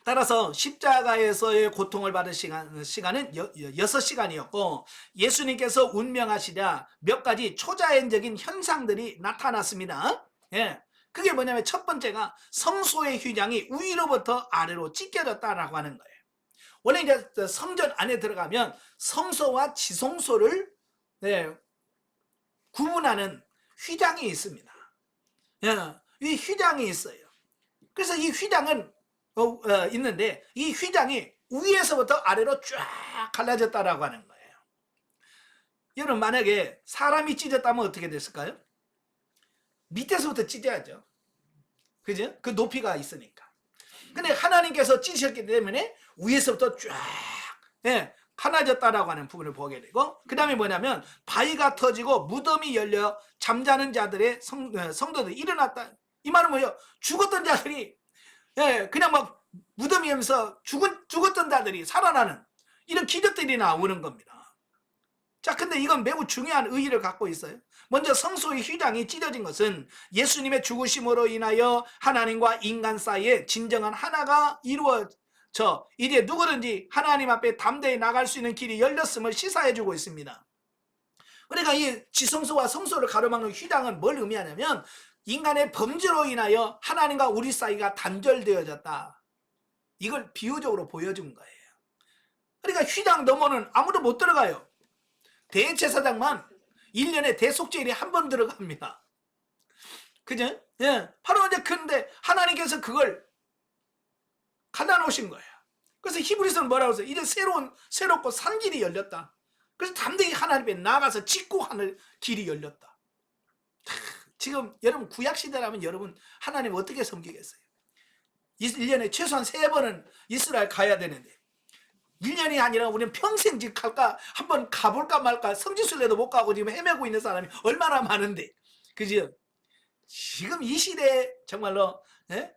따라서 십자가에서의 고통을 받은 시간은 6시간이었고 예수님께서 운명하시랴 몇 가지 초자연적인 현상들이 나타났습니다. 예, 그게 뭐냐면 첫 번째가 성소의 휘장이 위로부터 아래로 찢겨졌다라고 하는 거예요. 원래 이제 성전 안에 들어가면 성소와 지성소를 구분하는 휘장이 있습니다. 예, 이 휘장이 있어요. 그래서 이 휘장은 있는데 이 휘장이 위에서부터 아래로 쫙 갈라졌다라고 하는 거예요. 여러분 만약에 사람이 찢었다면 어떻게 됐을까요? 밑에서부터 찢어야죠. 그죠? 그 높이가 있으니까. 근데 하나님께서 찢으셨기 때문에 위에서부터 쫙 갈라졌다라고 하는 부분을 보게 되고 그 다음에 뭐냐면 바위가 터지고 무덤이 열려 잠자는 자들의 성도들이 일어났다. 이 말은 뭐예요? 죽었던 자들이 그냥 막 무덤이면서 죽었던 자들이 살아나는 이런 기적들이 나오는 겁니다. 자, 근데 이건 매우 중요한 의의를 갖고 있어요. 먼저 성소의 휘장이 찢어진 것은 예수님의 죽으심으로 인하여 하나님과 인간 사이에 진정한 하나가 이루어져 이제 누구든지 하나님 앞에 담대히 나갈 수 있는 길이 열렸음을 시사해주고 있습니다. 그러니까 이 지성소와 성소를 가로막는 휘장은 뭘 의미하냐면 인간의 범죄로 인하여 하나님과 우리 사이가 단절되어졌다. 이걸 비유적으로 보여준 거예요. 그러니까 휘장 너머는 아무도 못 들어가요. 대제사장만 1년에 대속죄일이 한 번 들어갑니다. 그죠? 예. 바로 이제 그런데 하나님께서 그걸 갈라놓으신 거예요. 그래서 히브리서는 뭐라고 했어요? 이제 새롭고 산 길이 열렸다. 그래서 담대히 하나님 앞에 나가서 짓고 하는 길이 열렸다. 지금 여러분 구약시대라면 여러분 하나님 어떻게 섬기겠어요? 1년에 최소한 3번은 이스라엘 가야 되는데 1년이 아니라 우리는 평생 집 갈까 한번 가볼까 말까 성지순례도 못 가고 지금 헤매고 있는 사람이 얼마나 많은데 그죠? 지금 이 시대에 정말로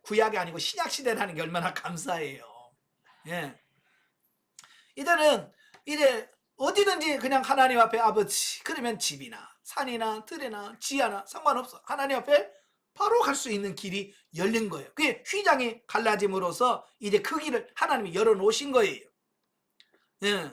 구약이 아니고 신약시대라는 게 얼마나 감사해요. 예. 이제는 이제 어디든지 그냥 하나님 앞에 아버지 그러면 집이나 산이나 들이나 지하나 상관없어. 하나님 앞에 바로 갈 수 있는 길이 열린 거예요. 그게 휘장이 갈라짐으로써 이제 그 길을 하나님이 열어놓으신 거예요. 예.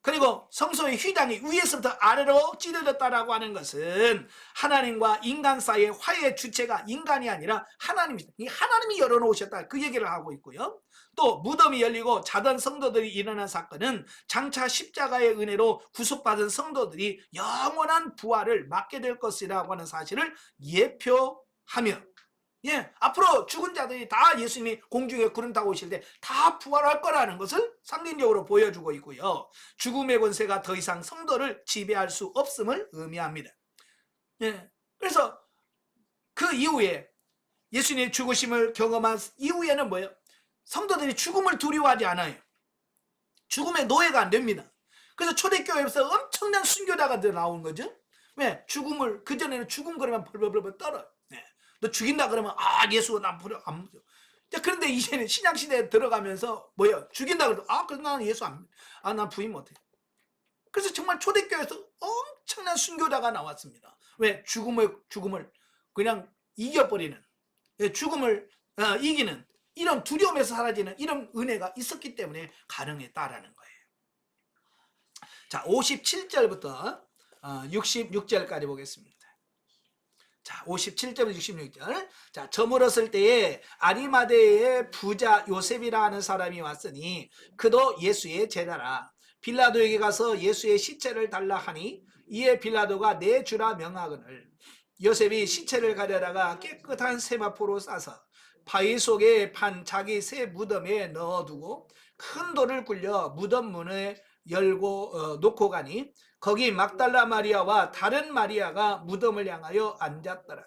그리고 성소의 휘장이 위에서부터 아래로 찢어졌다라고 하는 것은 하나님과 인간 사이의 화해의 주체가 인간이 아니라 하나님입니다. 이 하나님이 열어놓으셨다 그 얘기를 하고 있고요. 또 무덤이 열리고 자던 성도들이 일어난 사건은 장차 십자가의 은혜로 구속받은 성도들이 영원한 부활을 맞게 될 것이라고 하는 사실을 예표하며 앞으로 죽은 자들이 다 예수님이 공중에 구름 타고 오실 때 다 부활할 거라는 것을 상징적으로 보여주고 있고요. 죽음의 권세가 더 이상 성도를 지배할 수 없음을 의미합니다. 그래서 그 이후에 예수님의 죽으심을 경험한 이후에는 뭐예요? 성도들이 죽음을 두려워하지 않아요. 죽음의 노예가 안 됩니다. 그래서 초대교회에서 엄청난 순교자가 나온 거죠. 왜? 죽음을 그전에는 죽음 그러면 벌벌벌 떨어요. 너 죽인다 그러면 예수 난 부려 안 믿어. 그런데 이제는 신약 시대에 들어가면서 뭐예요? 죽인다 그래도 그래서 나는 예수 안 믿어. 난 부인 못해. 그래서 정말 초대교회에서 엄청난 순교자가 나왔습니다. 왜? 죽음을 그냥 이겨버리는 죽음을 이기는 이런 두려움에서 사라지는 이런 은혜가 있었기 때문에 가능했다라는 거예요. 자, 57절부터 66절까지 보겠습니다. 자, 57절 66절. 자, 저물었을 때에 아리마대의 부자 요셉이라 하는 사람이 왔으니 그도 예수의 제자라. 빌라도에게 가서 예수의 시체를 달라 하니 이에 빌라도가 내주라 명하거늘 요셉이 시체를 가려다가 깨끗한 세마포로 싸서 바위 속에 판 자기 새 무덤에 넣어두고 큰 돌을 굴려 무덤 문을 열고 놓고 가니 거기 막달라 마리아와 다른 마리아가 무덤을 향하여 앉았더라.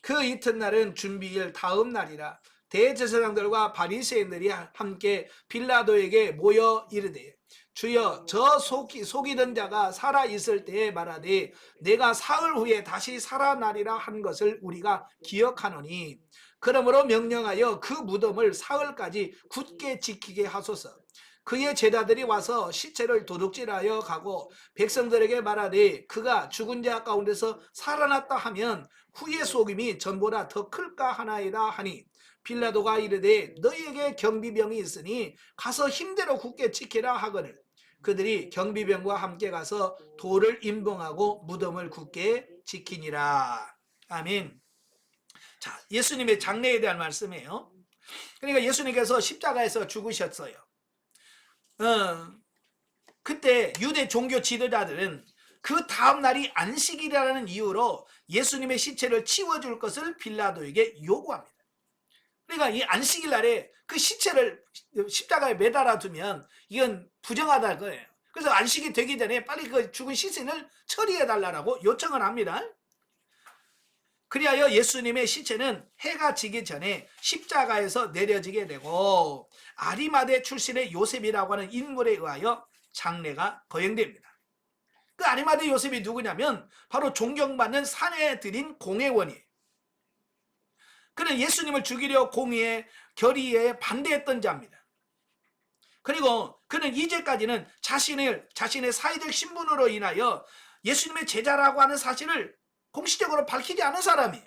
그 이튿날은 준비일 다음 날이라. 대제사장들과 바리새인들이 함께 빌라도에게 모여 이르되 주여 저 속이던 자가 살아있을 때에 말하되 내가 사흘 후에 다시 살아나리라 한 것을 우리가 기억하노니 그러므로 명령하여 그 무덤을 사흘까지 굳게 지키게 하소서. 그의 제자들이 와서 시체를 도둑질하여 가고 백성들에게 말하되 그가 죽은 자 가운데서 살아났다 하면 후의 속임이 전보다 더 클까 하나이다 하니 빌라도가 이르되 너희에게 경비병이 있으니 가서 힘대로 굳게 지키라 하거늘 그들이 경비병과 함께 가서 돌을 임봉하고 무덤을 굳게 지키니라. 아멘. 자, 예수님의 장례에 대한 말씀이에요. 그러니까 예수님께서 십자가에서 죽으셨어요. 그때 유대 종교 지도자들은 그 다음 날이 안식일이라는 이유로 예수님의 시체를 치워줄 것을 빌라도에게 요구합니다. 그러니까 이 안식일 날에 그 시체를 십자가에 매달아 두면 이건 부정하다는 거예요. 그래서 안식이 되기 전에 빨리 그 죽은 시신을 처리해 달라고 요청을 합니다. 그리하여 예수님의 시체는 해가 지기 전에 십자가에서 내려지게 되고 아리마대 출신의 요셉이라고 하는 인물에 의하여 장례가 거행됩니다. 그 아리마대 요셉이 누구냐면 바로 존경받는 사내들인 공회원이에요. 그는 예수님을 죽이려 공의에 결의에 반대했던 자입니다. 그리고 그는 이제까지는 자신의 사회적 신분으로 인하여 예수님의 제자라고 하는 사실을 공식적으로 밝히지 않은 사람이에요.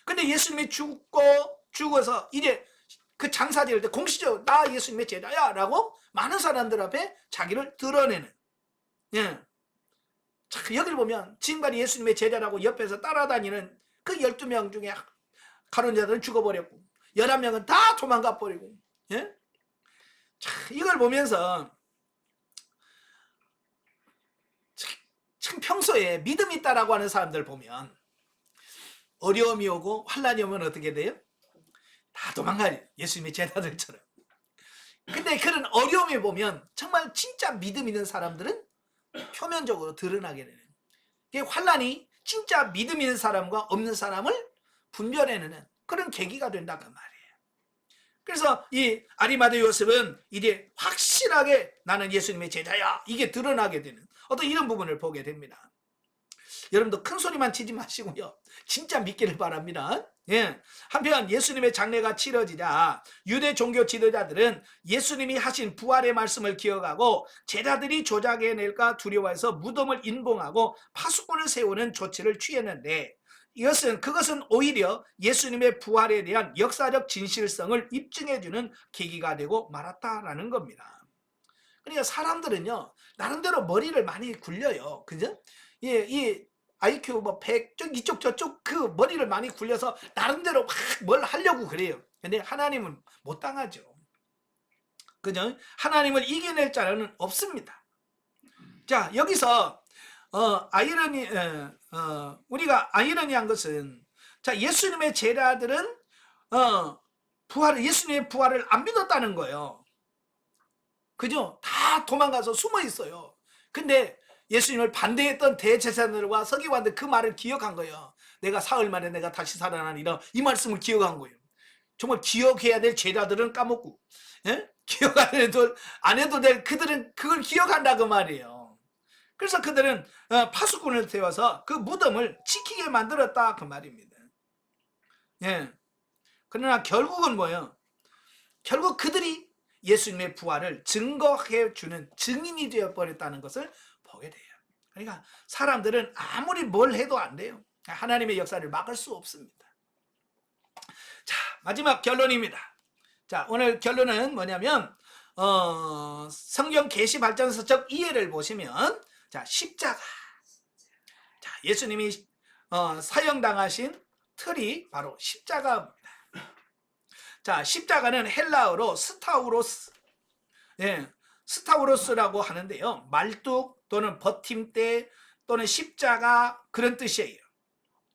근데 예수님이 죽어서 이제 그 장사 지을 때 공식적으로 나 예수님의 제자야 라고 많은 사람들 앞에 자기를 드러내는. 예. 자, 여기를 보면 지금까지 예수님의 제자라고 옆에서 따라다니는 그 12명 중에 가룟 자들은 죽어버렸고 11명은 다 도망가 버리고. 예? 자, 이걸 보면서 참 평소에 믿음 있다라고 하는 사람들 보면 어려움이 오고 환란이 오면 어떻게 돼요? 다 도망가요. 예수님의 제자들처럼. 근데 그런 어려움이 보면 정말 진짜 믿음 있는 사람들은 표면적으로 드러나게 되는. 이게 환란이 진짜 믿음 있는 사람과 없는 사람을 분별해내는 그런 계기가 된다 그 말이에요. 그래서 이 아리마대 요셉은 이제 확실하게 나는 예수님의 제자야 이게 드러나게 되는 어떤 이런 부분을 보게 됩니다. 여러분도 큰 소리만 치지 마시고요. 진짜 믿기를 바랍니다. 예. 한편 예수님의 장례가 치러지자 유대 종교 지도자들은 예수님이 하신 부활의 말씀을 기억하고 제자들이 조작해낼까 두려워해서 무덤을 인봉하고 파수꾼을 세우는 조치를 취했는데 그것은 오히려 예수님의 부활에 대한 역사적 진실성을 입증해주는 계기가 되고 말았다라는 겁니다. 그러니까 사람들은요 나름대로 머리를 많이 굴려요. 그죠? 이 IQ 뭐 100, 이쪽 저쪽 그 머리를 많이 굴려서 나름대로 막 뭘 하려고 그래요. 근데 하나님은 못 당하죠. 그죠? 하나님을 이겨낼 자는 없습니다. 자, 여기서 우리가 아이러니한 것은 자, 예수님의 제자들은 예수님의 부활을 안 믿었다는 거예요. 그죠? 다 도망가서 숨어 있어요. 근데 예수님을 반대했던 대제사장들과 서기관들 그 말을 기억한 거예요. 내가 사흘 만에 내가 다시 살아나리라 이 말씀을 기억한 거예요. 정말 기억해야 될 제자들은 까먹고, 예? 기억 안 해도 될 그들은 그걸 기억한다 그 말이에요. 그래서 그들은 파수꾼을 세워서 그 무덤을 지키게 만들었다 그 말입니다. 예. 그러나 결국은 뭐예요? 결국 그들이 예수님의 부활을 증거해 주는 증인이 되어 버렸다는 것을 보게 돼요. 그러니까 사람들은 아무리 뭘 해도 안 돼요. 하나님의 역사를 막을 수 없습니다. 자, 마지막 결론입니다. 자, 오늘 결론은 뭐냐면 성경 계시 발전서적 이해를 보시면 자, 십자가. 자, 예수님이 사형당하신 틀이 바로 십자가입니다. 자, 십자가는 헬라어로 스타우로스. 예. 스타우로스라고 하는데요. 말뚝 또는 버팀대 또는 십자가 그런 뜻이에요.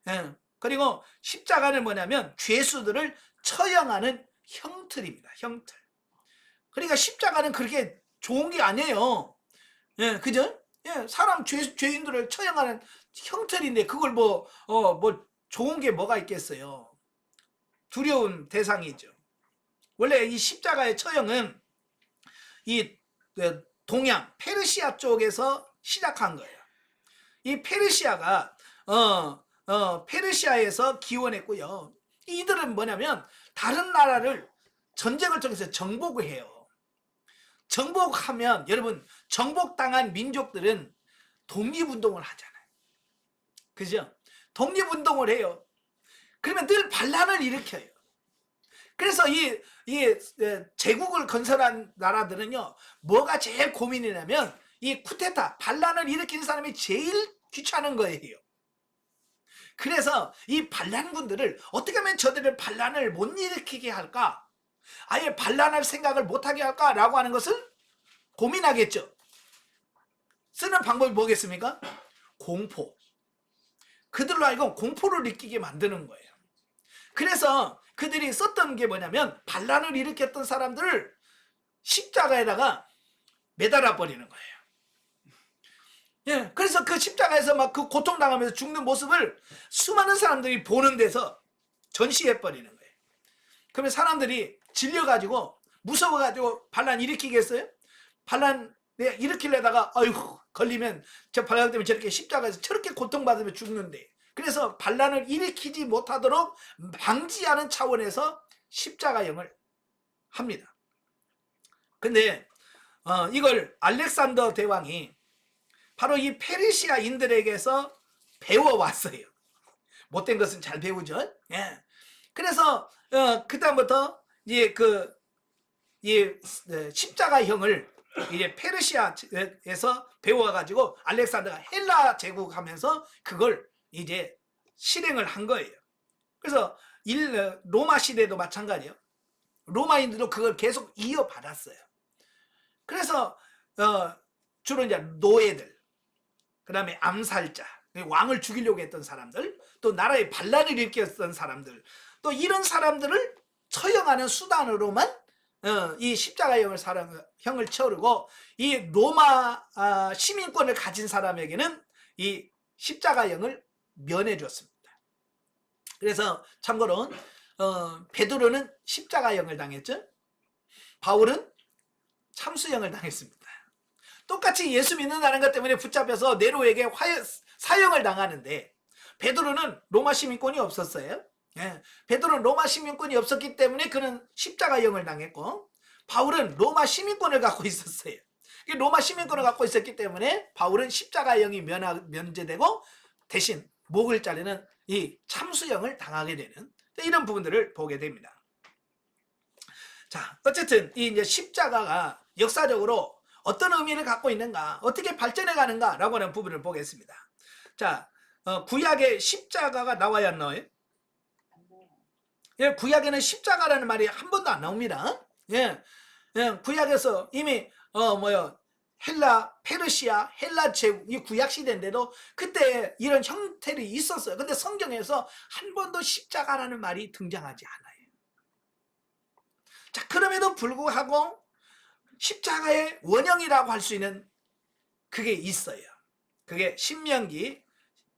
예. 그리고 십자가는 뭐냐면 죄수들을 처형하는 형틀입니다. 형틀. 그러니까 십자가는 그렇게 좋은 게 아니에요. 예, 그죠? 예, 사람 죄인들을 처형하는 형틀인데 그걸 뭐 좋은 게 뭐가 있겠어요? 두려운 대상이죠. 원래 이 십자가의 처형은 이 동양 페르시아 쪽에서 시작한 거예요. 이 페르시아가 페르시아에서 기원했고요. 이들은 뭐냐면 다른 나라를 전쟁을 통해서 정복을 해요. 정복하면 여러분 정복당한 민족들은 독립운동을 하잖아요. 그죠? 독립운동을 해요. 그러면 늘 반란을 일으켜요. 그래서 이 제국을 건설한 나라들은요, 뭐가 제일 고민이냐면 이 쿠데타, 반란을 일으키는 사람이 제일 귀찮은 거예요. 그래서 이 반란군들을 어떻게 하면 저들을 반란을 못 일으키게 할까? 아예 반란할 생각을 못하게 할까라고 하는 것을 고민하겠죠. 쓰는 방법이 뭐겠습니까? 공포. 그들로 하여금 공포를 느끼게 만드는 거예요. 그래서 그들이 썼던 게 뭐냐면 반란을 일으켰던 사람들을 십자가에다가 매달아 버리는 거예요. 예, 그래서 그 십자가에서 막 그 고통당하면서 죽는 모습을 수많은 사람들이 보는 데서 전시해 버리는 거예요. 그러면 사람들이 질려가지고 무서워가지고 반란 일으키겠어요? 반란 일으키려다가 아이고 걸리면 저 반란 때문에 저렇게 십자가에서 저렇게 고통받으면 죽는데, 그래서 반란을 일으키지 못하도록 방지하는 차원에서 십자가형을 합니다. 근데 이걸 알렉산더 대왕이 바로 이 페르시아인들에게서 배워왔어요. 못된 것은 잘 배우죠. 예. 그래서 그 다음부터 이제 십자가형을 이제 페르시아에서 배워가지고 알렉산더가 헬라 제국하면서 그걸 이제 실행을 한 거예요. 그래서 로마 시대도 마찬가지예요. 로마인들도 그걸 계속 이어받았어요. 그래서 주로 이제 노예들, 그 다음에 암살자, 왕을 죽이려고 했던 사람들, 또 나라에 반란을 일으켰던 사람들, 또 이런 사람들을 처형하는 수단으로만 이 십자가형을 처르고, 이 로마 시민권을 가진 사람에게는 이 십자가형을 면해 줬습니다. 그래서 참고로 베드로는 십자가형을 당했죠. 바울은 참수형을 당했습니다. 똑같이 예수 믿는다는 것 때문에 붙잡혀서 네로에게 사형을 당하는데, 베드로는 로마 시민권이 없었어요. 예, 베드로는 로마 시민권이 없었기 때문에 그는 십자가형을 당했고, 바울은 로마 시민권을 갖고 있었어요. 로마 시민권을 갖고 있었기 때문에 바울은 십자가형이 면제되고 대신 목을 자르는 이 참수형을 당하게 되는 이런 부분들을 보게 됩니다. 자, 어쨌든 이 이제 십자가가 역사적으로 어떤 의미를 갖고 있는가, 어떻게 발전해 가는가라고 하는 부분을 보겠습니다. 자, 구약에 십자가가 나와야 안 나와요? 예, 구약에는 십자가라는 말이 한 번도 안 나옵니다. 예, 구약에서 이미 헬라, 페르시아, 헬라 제국, 이 구약 시대인데도 그때 이런 형태들이 있었어요. 근데 성경에서 한 번도 십자가라는 말이 등장하지 않아요. 자, 그럼에도 불구하고 십자가의 원형이라고 할 수 있는 그게 있어요. 그게 신명기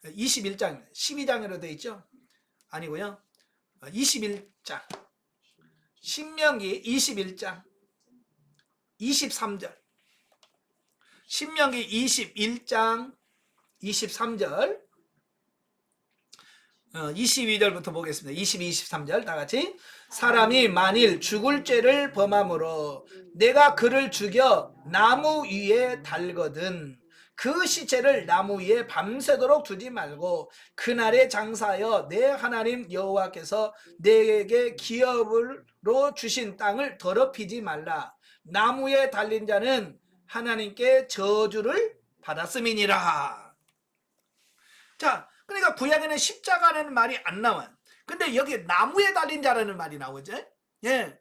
21장, 12장으로 되어 있죠? 아니고요. 21장. 신명기 21장 23절. 신명기 21장 23절 22절부터 보겠습니다. 22, 23절 다 같이. 사람이 만일 죽을 죄를 범함으로 내가 그를 죽여 나무 위에 달거든 그 시체를 나무 위에 밤새도록 두지 말고 그날에 장사하여 내 하나님 여호와께서 내게 기업으로 주신 땅을 더럽히지 말라. 나무에 달린 자는 하나님께 저주를 받았음이니라. 자, 그러니까 구약에는 십자가라는 말이 안 나와요. 근데 여기 나무에 달린 자라는 말이 나오죠. 예,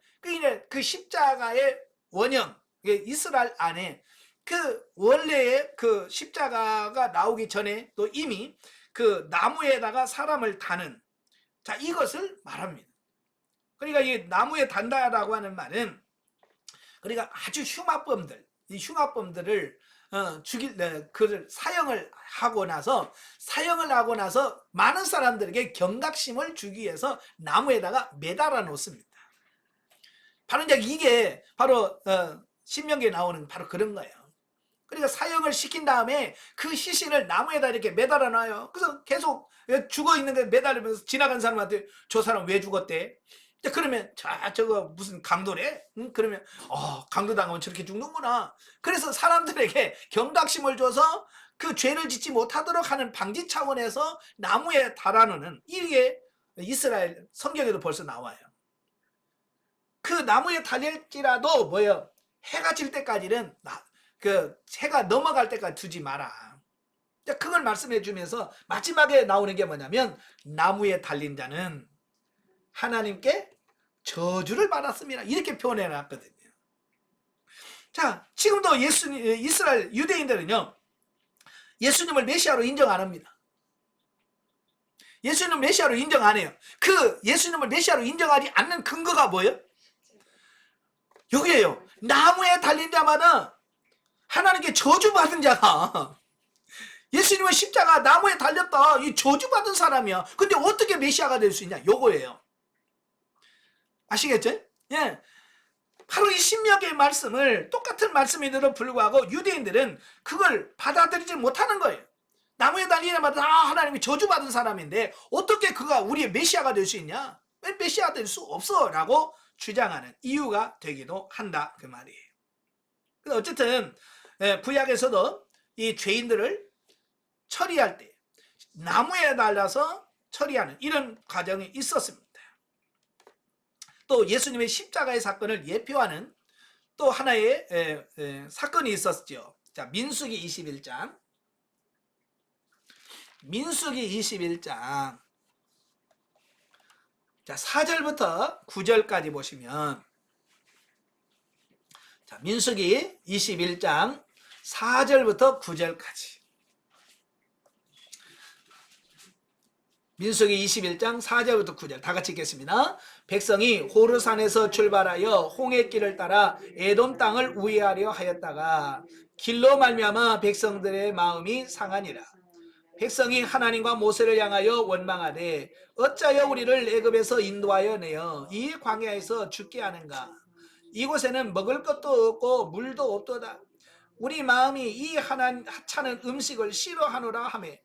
그 십자가의 원형, 이스라엘 안에 그 원래의 그 십자가가 나오기 전에 또 이미 그 나무에다가 사람을 다는, 자, 이것을 말합니다. 그러니까 이 나무에 단다라고 하는 말은 그러니까 아주 흉악범들, 이 흉악범들을 그를 사형을 하고 나서 많은 사람들에게 경각심을 주기 위해서 나무에다가 매달아 놓습니다. 바로 이제 이게 바로 신명기에 나오는 바로 그런 거예요. 그러니까 사형을 시킨 다음에 그 시신을 나무에다 이렇게 매달아 놔요. 그래서 계속 죽어 있는 게 매달리면서 지나간 사람한테 저 사람 왜 죽었대? 그러면 저거 무슨 강도래? 그러면 강도 당하면 저렇게 죽는구나. 그래서 사람들에게 경각심을 줘서 그 죄를 짓지 못하도록 하는 방지 차원에서 나무에 달아놓는, 이게 이스라엘 성경에도 벌써 나와요. 그 나무에 달릴지라도 뭐예요? 해가 질 때까지는 그 해가 넘어갈 때까지 두지 마라. 그걸 말씀해 주면서 마지막에 나오는 게 뭐냐면, 나무에 달린 자는 하나님께 저주를 받았습니다. 이렇게 표현해 놨거든요. 자, 지금도 이스라엘 유대인들은요, 예수님을 메시아로 인정 안 합니다. 예수님을 메시아로 인정 안 해요. 그 예수님을 메시아로 인정하지 않는 근거가 뭐예요? 여기에요. 나무에 달린 자마다 하나님께 저주받은 자가, 예수님은 십자가 나무에 달렸다, 이 저주받은 사람이야. 근데 어떻게 메시아가 될 수 있냐? 요거예요. 아시겠죠? 예. 바로 이 신명기의 말씀을, 똑같은 말씀인데도 불구하고 유대인들은 그걸 받아들이지 못하는 거예요. 나무에 달린 자마다 하나님이 저주받은 사람인데 어떻게 그가 우리의 메시아가 될 수 있냐? 왜 메시아가 될 수 없어? 라고 주장하는 이유가 되기도 한다, 그 말이에요. 어쨌든 구약에서도 이 죄인들을 처리할 때 나무에 달라서 처리하는 이런 과정이 있었습니다. 또 예수님의 십자가의 사건을 예표하는 또 하나의 사건이 있었죠. 자, 민수기 21장. 민수기 21장. 자, 4절부터 9절까지 보시면, 자, 민수기 21장 4절부터 9절까지. 민수기 21장 4절부터 9절 다 같이 읽겠습니다. 백성이 호르산에서 출발하여 홍해길을 따라 에돔 땅을 우회하려 하였다가 길로 말미암아 백성들의 마음이 상하니라. 백성이 하나님과 모세를 향하여 원망하되 어찌하여 우리를 애굽에서 인도하여 내어 이 광야에서 죽게 하는가? 이곳에는 먹을 것도 없고 물도 없도다. 우리 마음이 이 하찮은 음식을 싫어하노라 하매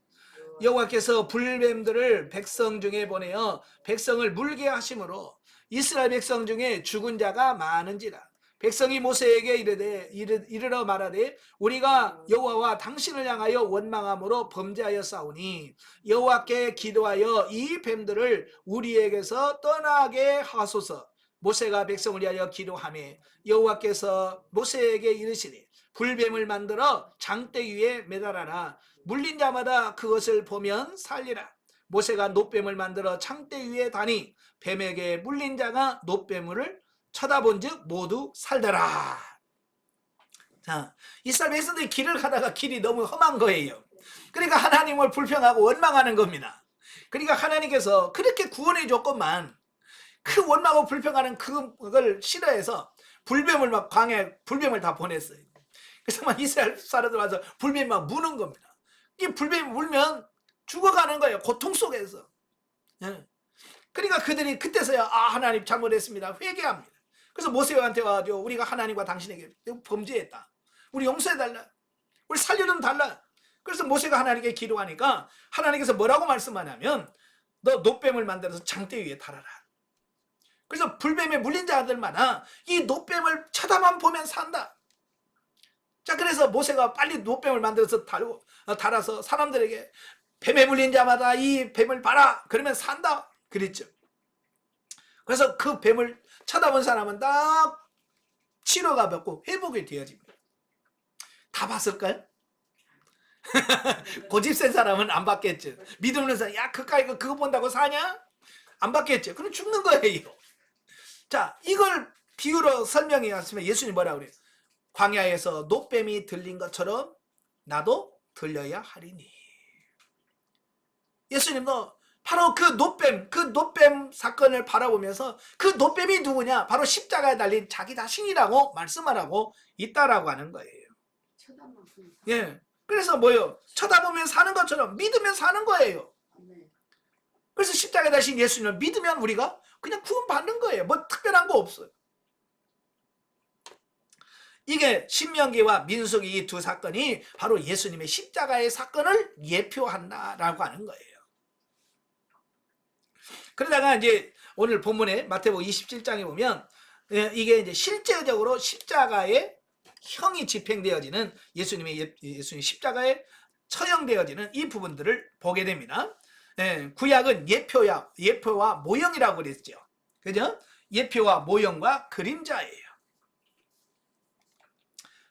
여호와께서 불뱀들을 백성 중에 보내어 백성을 물게 하심으로 이스라엘 백성 중에 죽은 자가 많은지라. 백성이 모세에게 이르러 말하되 우리가 여호와와 당신을 향하여 원망함으로 범죄하였사오니 여호와께 기도하여 이 뱀들을 우리에게서 떠나게 하소서. 모세가 백성을 위하여 기도하매 여호와께서 모세에게 이르시되 불뱀을 만들어 장대 위에 매달아라. 물린 자마다 그것을 보면 살리라. 모세가 놋뱀을 만들어 장대 위에 다니 뱀에게 물린 자가 놋뱀을 쳐다본즉 모두 살더라. 자, 이스라엘 백성들이 길을 가다가 길이 너무 험한 거예요. 그러니까 하나님을 불평하고 원망하는 겁니다. 그러니까 하나님께서 그렇게 구원해 줬건만 그 원망하고 불평하는 그걸 싫어해서 불뱀을 막 광야에 불뱀을 다 보냈어요. 그래서 막 이스라엘 사람들 와서 불뱀이 막 무는 겁니다. 이 불뱀이 물면 죽어가는 거예요. 고통 속에서. 그러니까 그들이 그때서야 하나님 잘못했습니다. 회개합니다. 그래서 모세한테 와가지고 우리가 하나님과 당신에게 범죄했다. 우리 용서해달라. 우리 살려좀 달라. 그래서 모세가 하나님께 기도하니까 하나님께서 뭐라고 말씀하냐면 너 놋뱀을 만들어서 장대 위에 달아라. 그래서 불뱀에 물린 자들마다 이 놋뱀을 쳐다만 보면 산다. 자, 그래서 모세가 빨리 놋뱀을 만들어서 달아서 사람들에게 뱀에 물린 자마다 이 뱀을 봐라. 그러면 산다. 그랬죠. 그래서 그 뱀을 쳐다본 사람은 딱 치료가 받고 회복이 되어집니다. 다 봤을까요? 고집센 사람은 안 봤겠죠. 믿음없는 사람, 야, 그까이 그거 본다고 사냐? 안 봤겠죠. 그럼 죽는 거예요. 자, 이걸 비유로 설명해 왔으면 예수님 뭐라고 그래요? 광야에서 놋뱀이 들린 것처럼 나도 들려야 하리니. 예수님도 바로 그 놋뱀 사건을 바라보면서 그 놋뱀이 누구냐? 바로 십자가에 달린 자기 자신이라고 말씀하라고 있다라고 하는 거예요. 예. 그래서 뭐요? 쳐다보면 사는 것처럼 믿으면 사는 거예요. 그래서 십자가에 달린 예수님을 믿으면 우리가 그냥 구원받는 거예요. 뭐 특별한 거 없어요. 이게 신명기와 민수기 이 두 사건이 바로 예수님의 십자가의 사건을 예표한다라고 하는 거예요. 그러다가 이제 오늘 본문에 마태복음 27장에 보면 이게 이제 실제적으로 십자가의 형이 집행되어지는 예수님 십자가에 처형되어지는 이 부분들을 보게 됩니다. 구약은 예표와 모형이라고 그랬죠. 그죠? 예표와 모형과 그림자예요.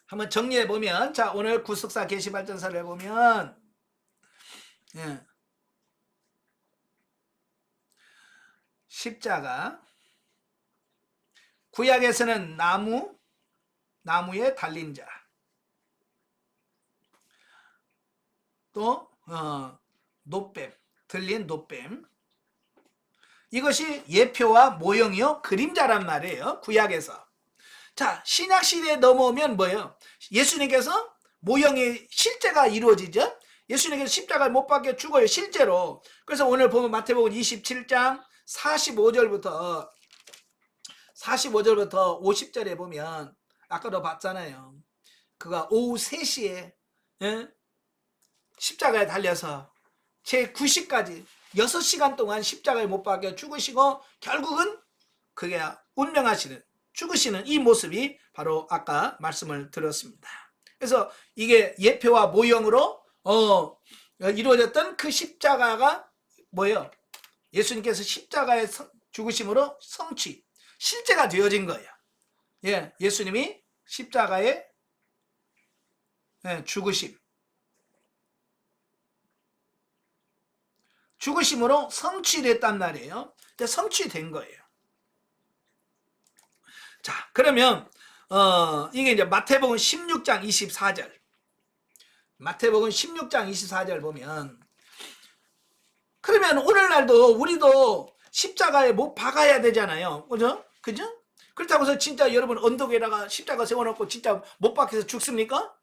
한번 정리해 보면, 자, 오늘 구속사 계시발전서를 보면, 십자가, 구약에서는 나무에 달린 자, 또 노뱀, 들린 노뱀, 이것이 예표와 모형이요 그림자란 말이에요. 구약에서. 자, 신약 시대에 넘어오면 뭐예요? 예수님께서 모형이 실제가 이루어지죠. 예수님께서 십자가에 못 박혀 죽어요, 실제로. 그래서 오늘 보면 마태복음 27장 45절부터 50절에 보면, 아까도 봤잖아요. 그가 오후 3시에 십자가에 달려서 제 9시까지 6시간 동안 십자가에 못 박혀 죽으시고, 결국은 그게 운명하시는, 죽으시는 이 모습이 바로 아까 말씀을 드렸습니다. 그래서 이게 예표와 모형으로 이루어졌던 그 십자가가 뭐예요? 예수님께서 십자가에 죽으심으로 성취, 실제가 되어진 거예요. 예수님이 십자가에 죽으심으로 성취됐단 말이에요. 성취된 거예요. 자, 그러면 이게 이제 마태복음 16장 24절. 마태복음 16장 24절 보면, 그러면 오늘날도 우리도 십자가에 못 박아야 되잖아요. 그죠? 그렇다고 해서 진짜 여러분 언덕에다가 십자가 세워놓고 진짜 못 박혀서 죽습니까?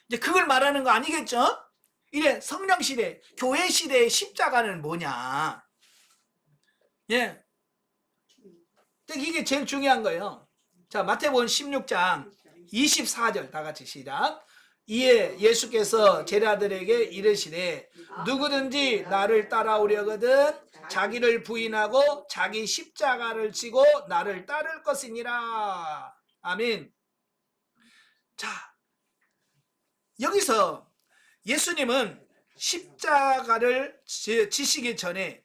이제 그걸 말하는 거 아니겠죠? 이래 성령 시대, 교회 시대의 십자가는 뭐냐? 이게 제일 중요한 거예요. 자, 마태복음 16장 24절 다 같이 시작. 이에 예수께서 제자들에게 이르시되 누구든지 나를 따라오려거든 자기를 부인하고 자기 십자가를 지고 나를 따를 것이니라. 아멘. 자, 여기서 예수님은 십자가를 지시기 전에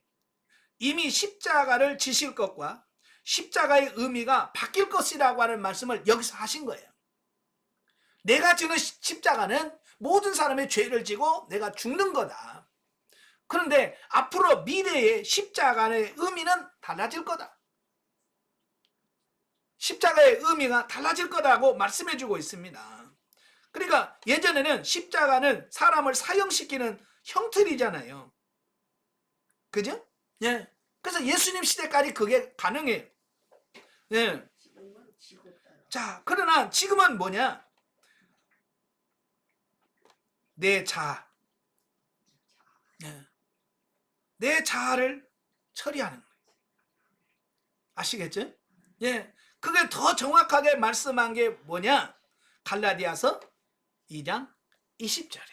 이미 십자가를 지실 것과 십자가의 의미가 바뀔 것이라고 하는 말씀을 여기서 하신 거예요. 내가 지는 십자가는 모든 사람의 죄를 지고 내가 죽는 거다. 그런데 앞으로 미래의 십자가의 의미는 달라질 거다. 십자가의 의미가 달라질 거라고 말씀해 주고 있습니다. 그러니까 예전에는 십자가는 사람을 사형시키는 형틀이잖아요. 그죠? 그래서 예수님 시대까지 그게 가능해요. 자, 그러나 지금은 뭐냐? 내 자아, 내 자아를 처리하는 거예요. 아시겠죠? 그게 더 정확하게 말씀한 게 뭐냐? 갈라디아서 2장 20절이에요.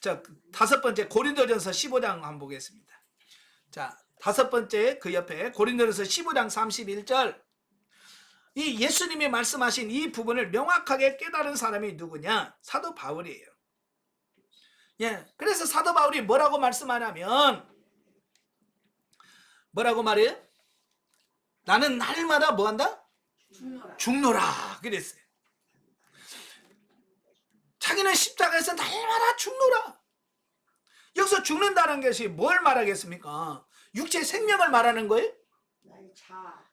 자, 5번째 고린도전서 15장 한번 보겠습니다. 자, 5번째 그 옆에 고린도전서 15장 31절. 이 예수님이 말씀하신 이 부분을 명확하게 깨달은 사람이 누구냐? 사도 바울이에요. 그래서 사도 바울이 뭐라고 말씀하냐면, 뭐라고 말해요? 나는 날마다 뭐한다? 죽노라 그랬어요. 자기는 십자가에서 날마다 죽노라. 여기서 죽는다는 것이 뭘 말하겠습니까? 육체의 생명을 말하는 거예요?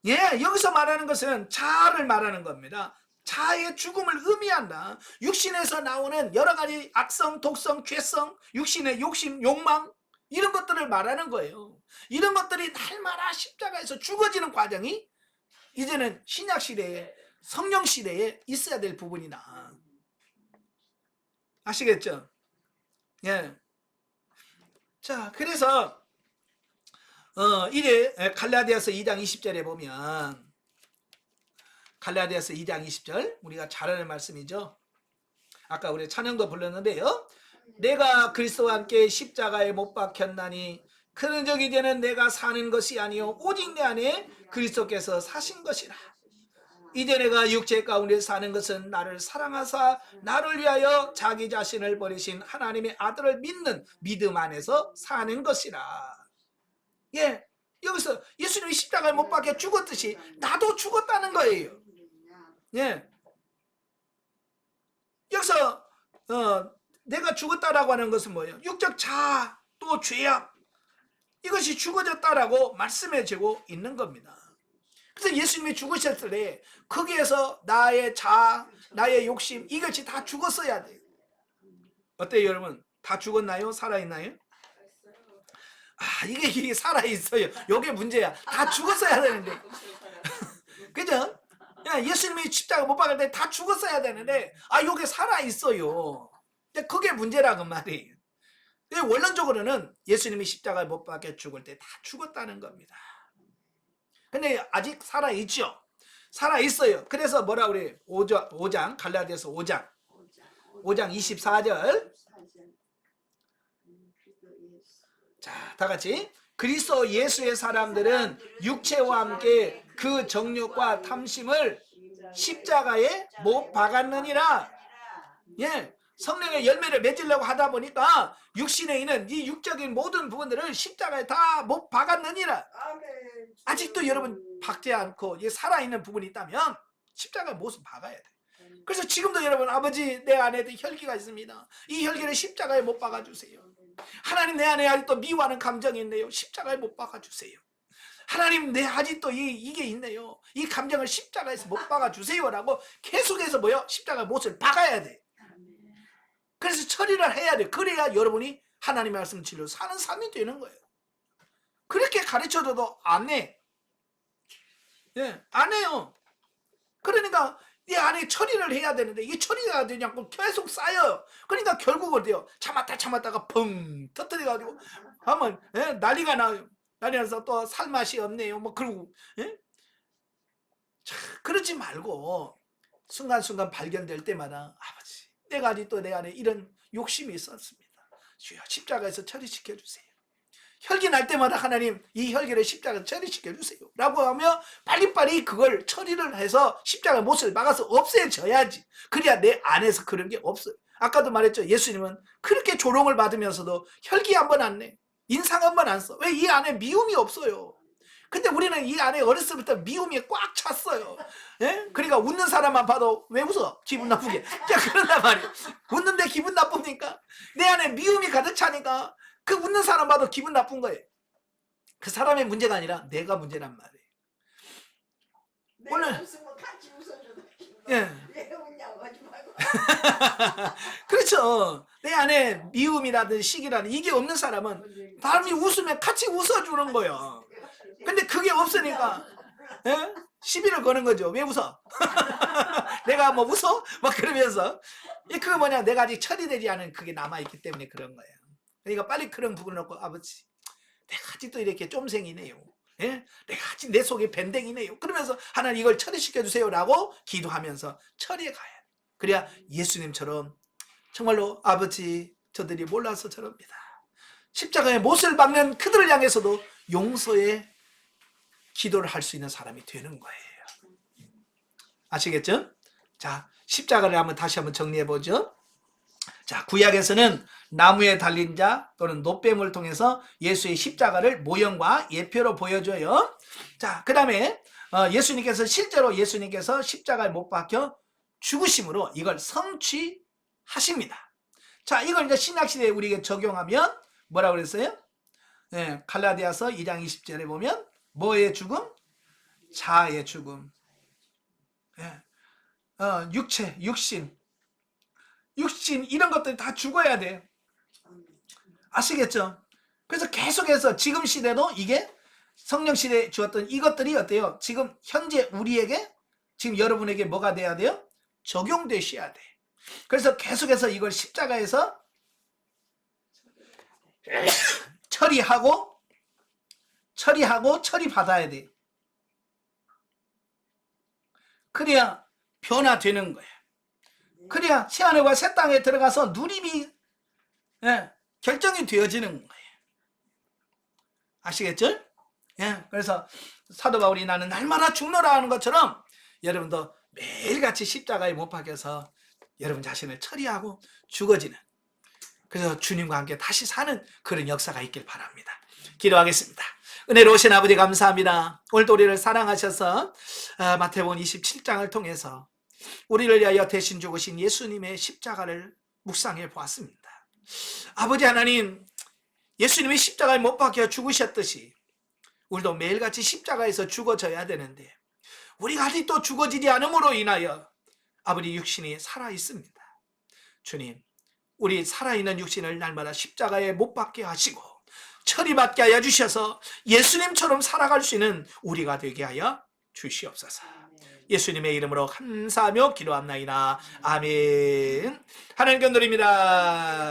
여기서 말하는 것은 자아를 말하는 겁니다. 자아의 죽음을 의미한다. 육신에서 나오는 여러 가지 악성, 독성, 죄성, 육신의 욕심, 욕망, 이런 것들을 말하는 거예요. 이런 것들이 날마다 십자가에서 죽어지는 과정이 이제는 신약 시대에, 성령 시대에 있어야 될 부분이다. 아시겠죠? 자, 그래서 이래 갈라디아서 2장 20절에 보면, 갈라디아서 2장 20절 우리가 잘 아는 말씀이죠. 아까 우리 찬양도 불렀는데요. 내가 그리스도와 함께 십자가에 못 박혔나니 그런 적 이제는 내가 사는 것이 아니요 오직 내 안에 그리스도께서 사신 것이라. 이제 내가 육체 가운데 사는 것은 나를 사랑하사 나를 위하여 자기 자신을 버리신 하나님의 아들을 믿는 믿음 안에서 사는 것이라. 예, 여기서 예수님이 십자가에 못 박혀 죽었듯이 나도 죽었다는 거예요. 예, 여기서 내가 죽었다라고 하는 것은 뭐예요? 육적 자아 또 죄악 이것이 죽어졌다라고 말씀해주고 있는 겁니다. 그래서 예수님이 죽으셨을 때 거기에서 나의 자아, 나의 욕심 이것이 다 죽었어야 돼요. 어때요 여러분? 다 죽었나요? 살아있나요? 이게 살아있어요. 이게 문제야. 다 죽었어야 되는데 그죠? 예수님이 십자가 못 박을 때 다 죽었어야 되는데 이게 살아있어요. 근데 그게 문제라고 말이에요. 원론적으로는 예수님이 십자가에 못 박혀 죽을 때 다 죽었다는 겁니다. 근데 아직 살아있죠. 살아있어요. 그래서 뭐라 그래? 5장 갈라디아서 5장 24절. 자, 다 같이. 그리스도 예수의 사람들은 육체와 함께 그 정욕과 탐심을 십자가에 못 박았느니라. 예, 성령의 열매를 맺으려고 하다 보니까 육신에 있는 이 육적인 모든 부분들을 십자가에 다 못 박았느니라. 아직도 여러분 박지 않고 살아있는 부분이 있다면 십자가에 못은 박아야 돼. 그래서 지금도 여러분 아버지 내 안에 혈기가 있습니다. 이 혈기를 십자가에 못 박아주세요. 하나님 내 안에 아직도 미워하는 감정이 있네요. 십자가에 못 박아주세요. 하나님 내 아직도 이게 있네요. 이 감정을 십자가에서 못 박아주세요라고 계속해서 십자가에 못을 박아야 돼. 그래서 처리를 해야 돼. 그래야 여러분이 하나님의 말씀 진리로 사는 삶이 되는 거예요. 그렇게 가르쳐줘도 안 해. 예, 안 해요. 그러니까 이 안에 처리를 해야 되는데 이게 처리가 되지 않고 계속 쌓여요. 그러니까 결국은 돼요. 참았다가 펑 터뜨려가지고 하면 난리가 나요. 난리 나서 또 살 맛이 없네요. 그러고 그러지 말고 순간순간 발견될 때마다 아버지 내가 아직도 내 안에 이런 욕심이 있었습니다. 주여 십자가에서 처리시켜 주세요. 혈기 날 때마다 하나님 이 혈기를 십자가에서 처리시켜 주세요 라고 하며 빨리빨리 그걸 처리를 해서 십자가의 못을 막아서 없애져야지. 그래야 내 안에서 그런 게 없어요. 아까도 말했죠. 예수님은 그렇게 조롱을 받으면서도 혈기 한 번 안 내. 인상 한 번 안 써. 왜? 이 안에 미움이 없어요. 근데 우리는 이 안에 어렸을 때부터 미움이 꽉 찼어요. 예? 그러니까 웃는 사람만 봐도 왜 웃어? 기분 나쁘게. 그런단 말이에요. 웃는데 기분 나쁩니까? 내 안에 미움이 가득 차니까 그 웃는 사람 봐도 기분 나쁜 거예요. 그 사람의 문제가 아니라 내가 문제란 말이에요. 오늘 같이 웃어줘도 예. 왜 웃냐고 하지 말고. 그렇죠. 내 안에 미움이라든 시기라든 이게 없는 사람은 사람이 웃으면 같이 웃어주는 거예요. 근데 그게 없으니까 시비를 거는 거죠. 왜 웃어? 내가 웃어? 그러면서 그거 뭐냐 내가 아직 처리되지 않은 그게 남아있기 때문에 그런 거예요. 그러니까 빨리 그런 부분을 놓고 아버지 내가 아직도 이렇게 쫌생이네요. 예? 내가 아직 내 속에 밴댕이네요. 그러면서 하나님 이걸 처리시켜 주세요 라고 기도하면서 처리해 가야 돼. 그래야 예수님처럼 정말로 아버지 저들이 몰라서 저럽니다. 십자가에 못을 박는 그들을 향해서도 용서의 기도를 할 수 있는 사람이 되는 거예요. 아시겠죠? 자, 십자가를 다시 한번 정리해 보죠. 자, 구약에서는 나무에 달린 자 또는 노뱀을 통해서 예수의 십자가를 모형과 예표로 보여줘요. 자, 그 다음에 예수님께서 실제로 예수님께서 십자가에 못 박혀 죽으심으로 이걸 성취하십니다. 자, 이걸 이제 신약시대에 우리에게 적용하면 뭐라고 그랬어요? 네, 갈라디아서 2장 20절에 보면 뭐의 죽음? 자아의 죽음. 네. 육체, 육신 이런 것들이 다 죽어야 돼요. 아시겠죠? 그래서 계속해서 지금 시대도 이게 성령 시대에 주었던 이것들이 어때요? 지금 현재 우리에게 지금 여러분에게 뭐가 돼야 돼요? 적용되셔야 돼. 그래서 계속해서 이걸 십자가에서 처리받아야 돼. 그래야 변화되는 거예요. 그래야 새하늘과 새 땅에 들어가서 누림이 예, 결정이 되어지는 거예요. 아시겠죠? 예, 그래서 사도 바울이 나는 날마다 죽노라 하는 것처럼 여러분도 매일같이 십자가에 못 박혀서 여러분 자신을 처리하고 죽어지는, 그래서 주님과 함께 다시 사는 그런 역사가 있길 바랍니다. 기도하겠습니다. 은혜로우신 아버지 감사합니다. 오늘도 우리를 사랑하셔서 마태복음 27장을 통해서 우리를 위하여 대신 죽으신 예수님의 십자가를 묵상해 보았습니다. 아버지 하나님, 예수님이 십자가에 못 박혀 죽으셨듯이 우리도 매일같이 십자가에서 죽어져야 되는데 우리가 아직도 죽어지지 않음으로 인하여 아버지 육신이 살아있습니다. 주님, 우리 살아있는 육신을 날마다 십자가에 못 박게 하시고 처리받게 하여 주셔서 예수님처럼 살아갈 수 있는 우리가 되게 하여 주시옵소서. 예수님의 이름으로 감사하며 기도합나이다. 아멘. 하나님 견드립니다.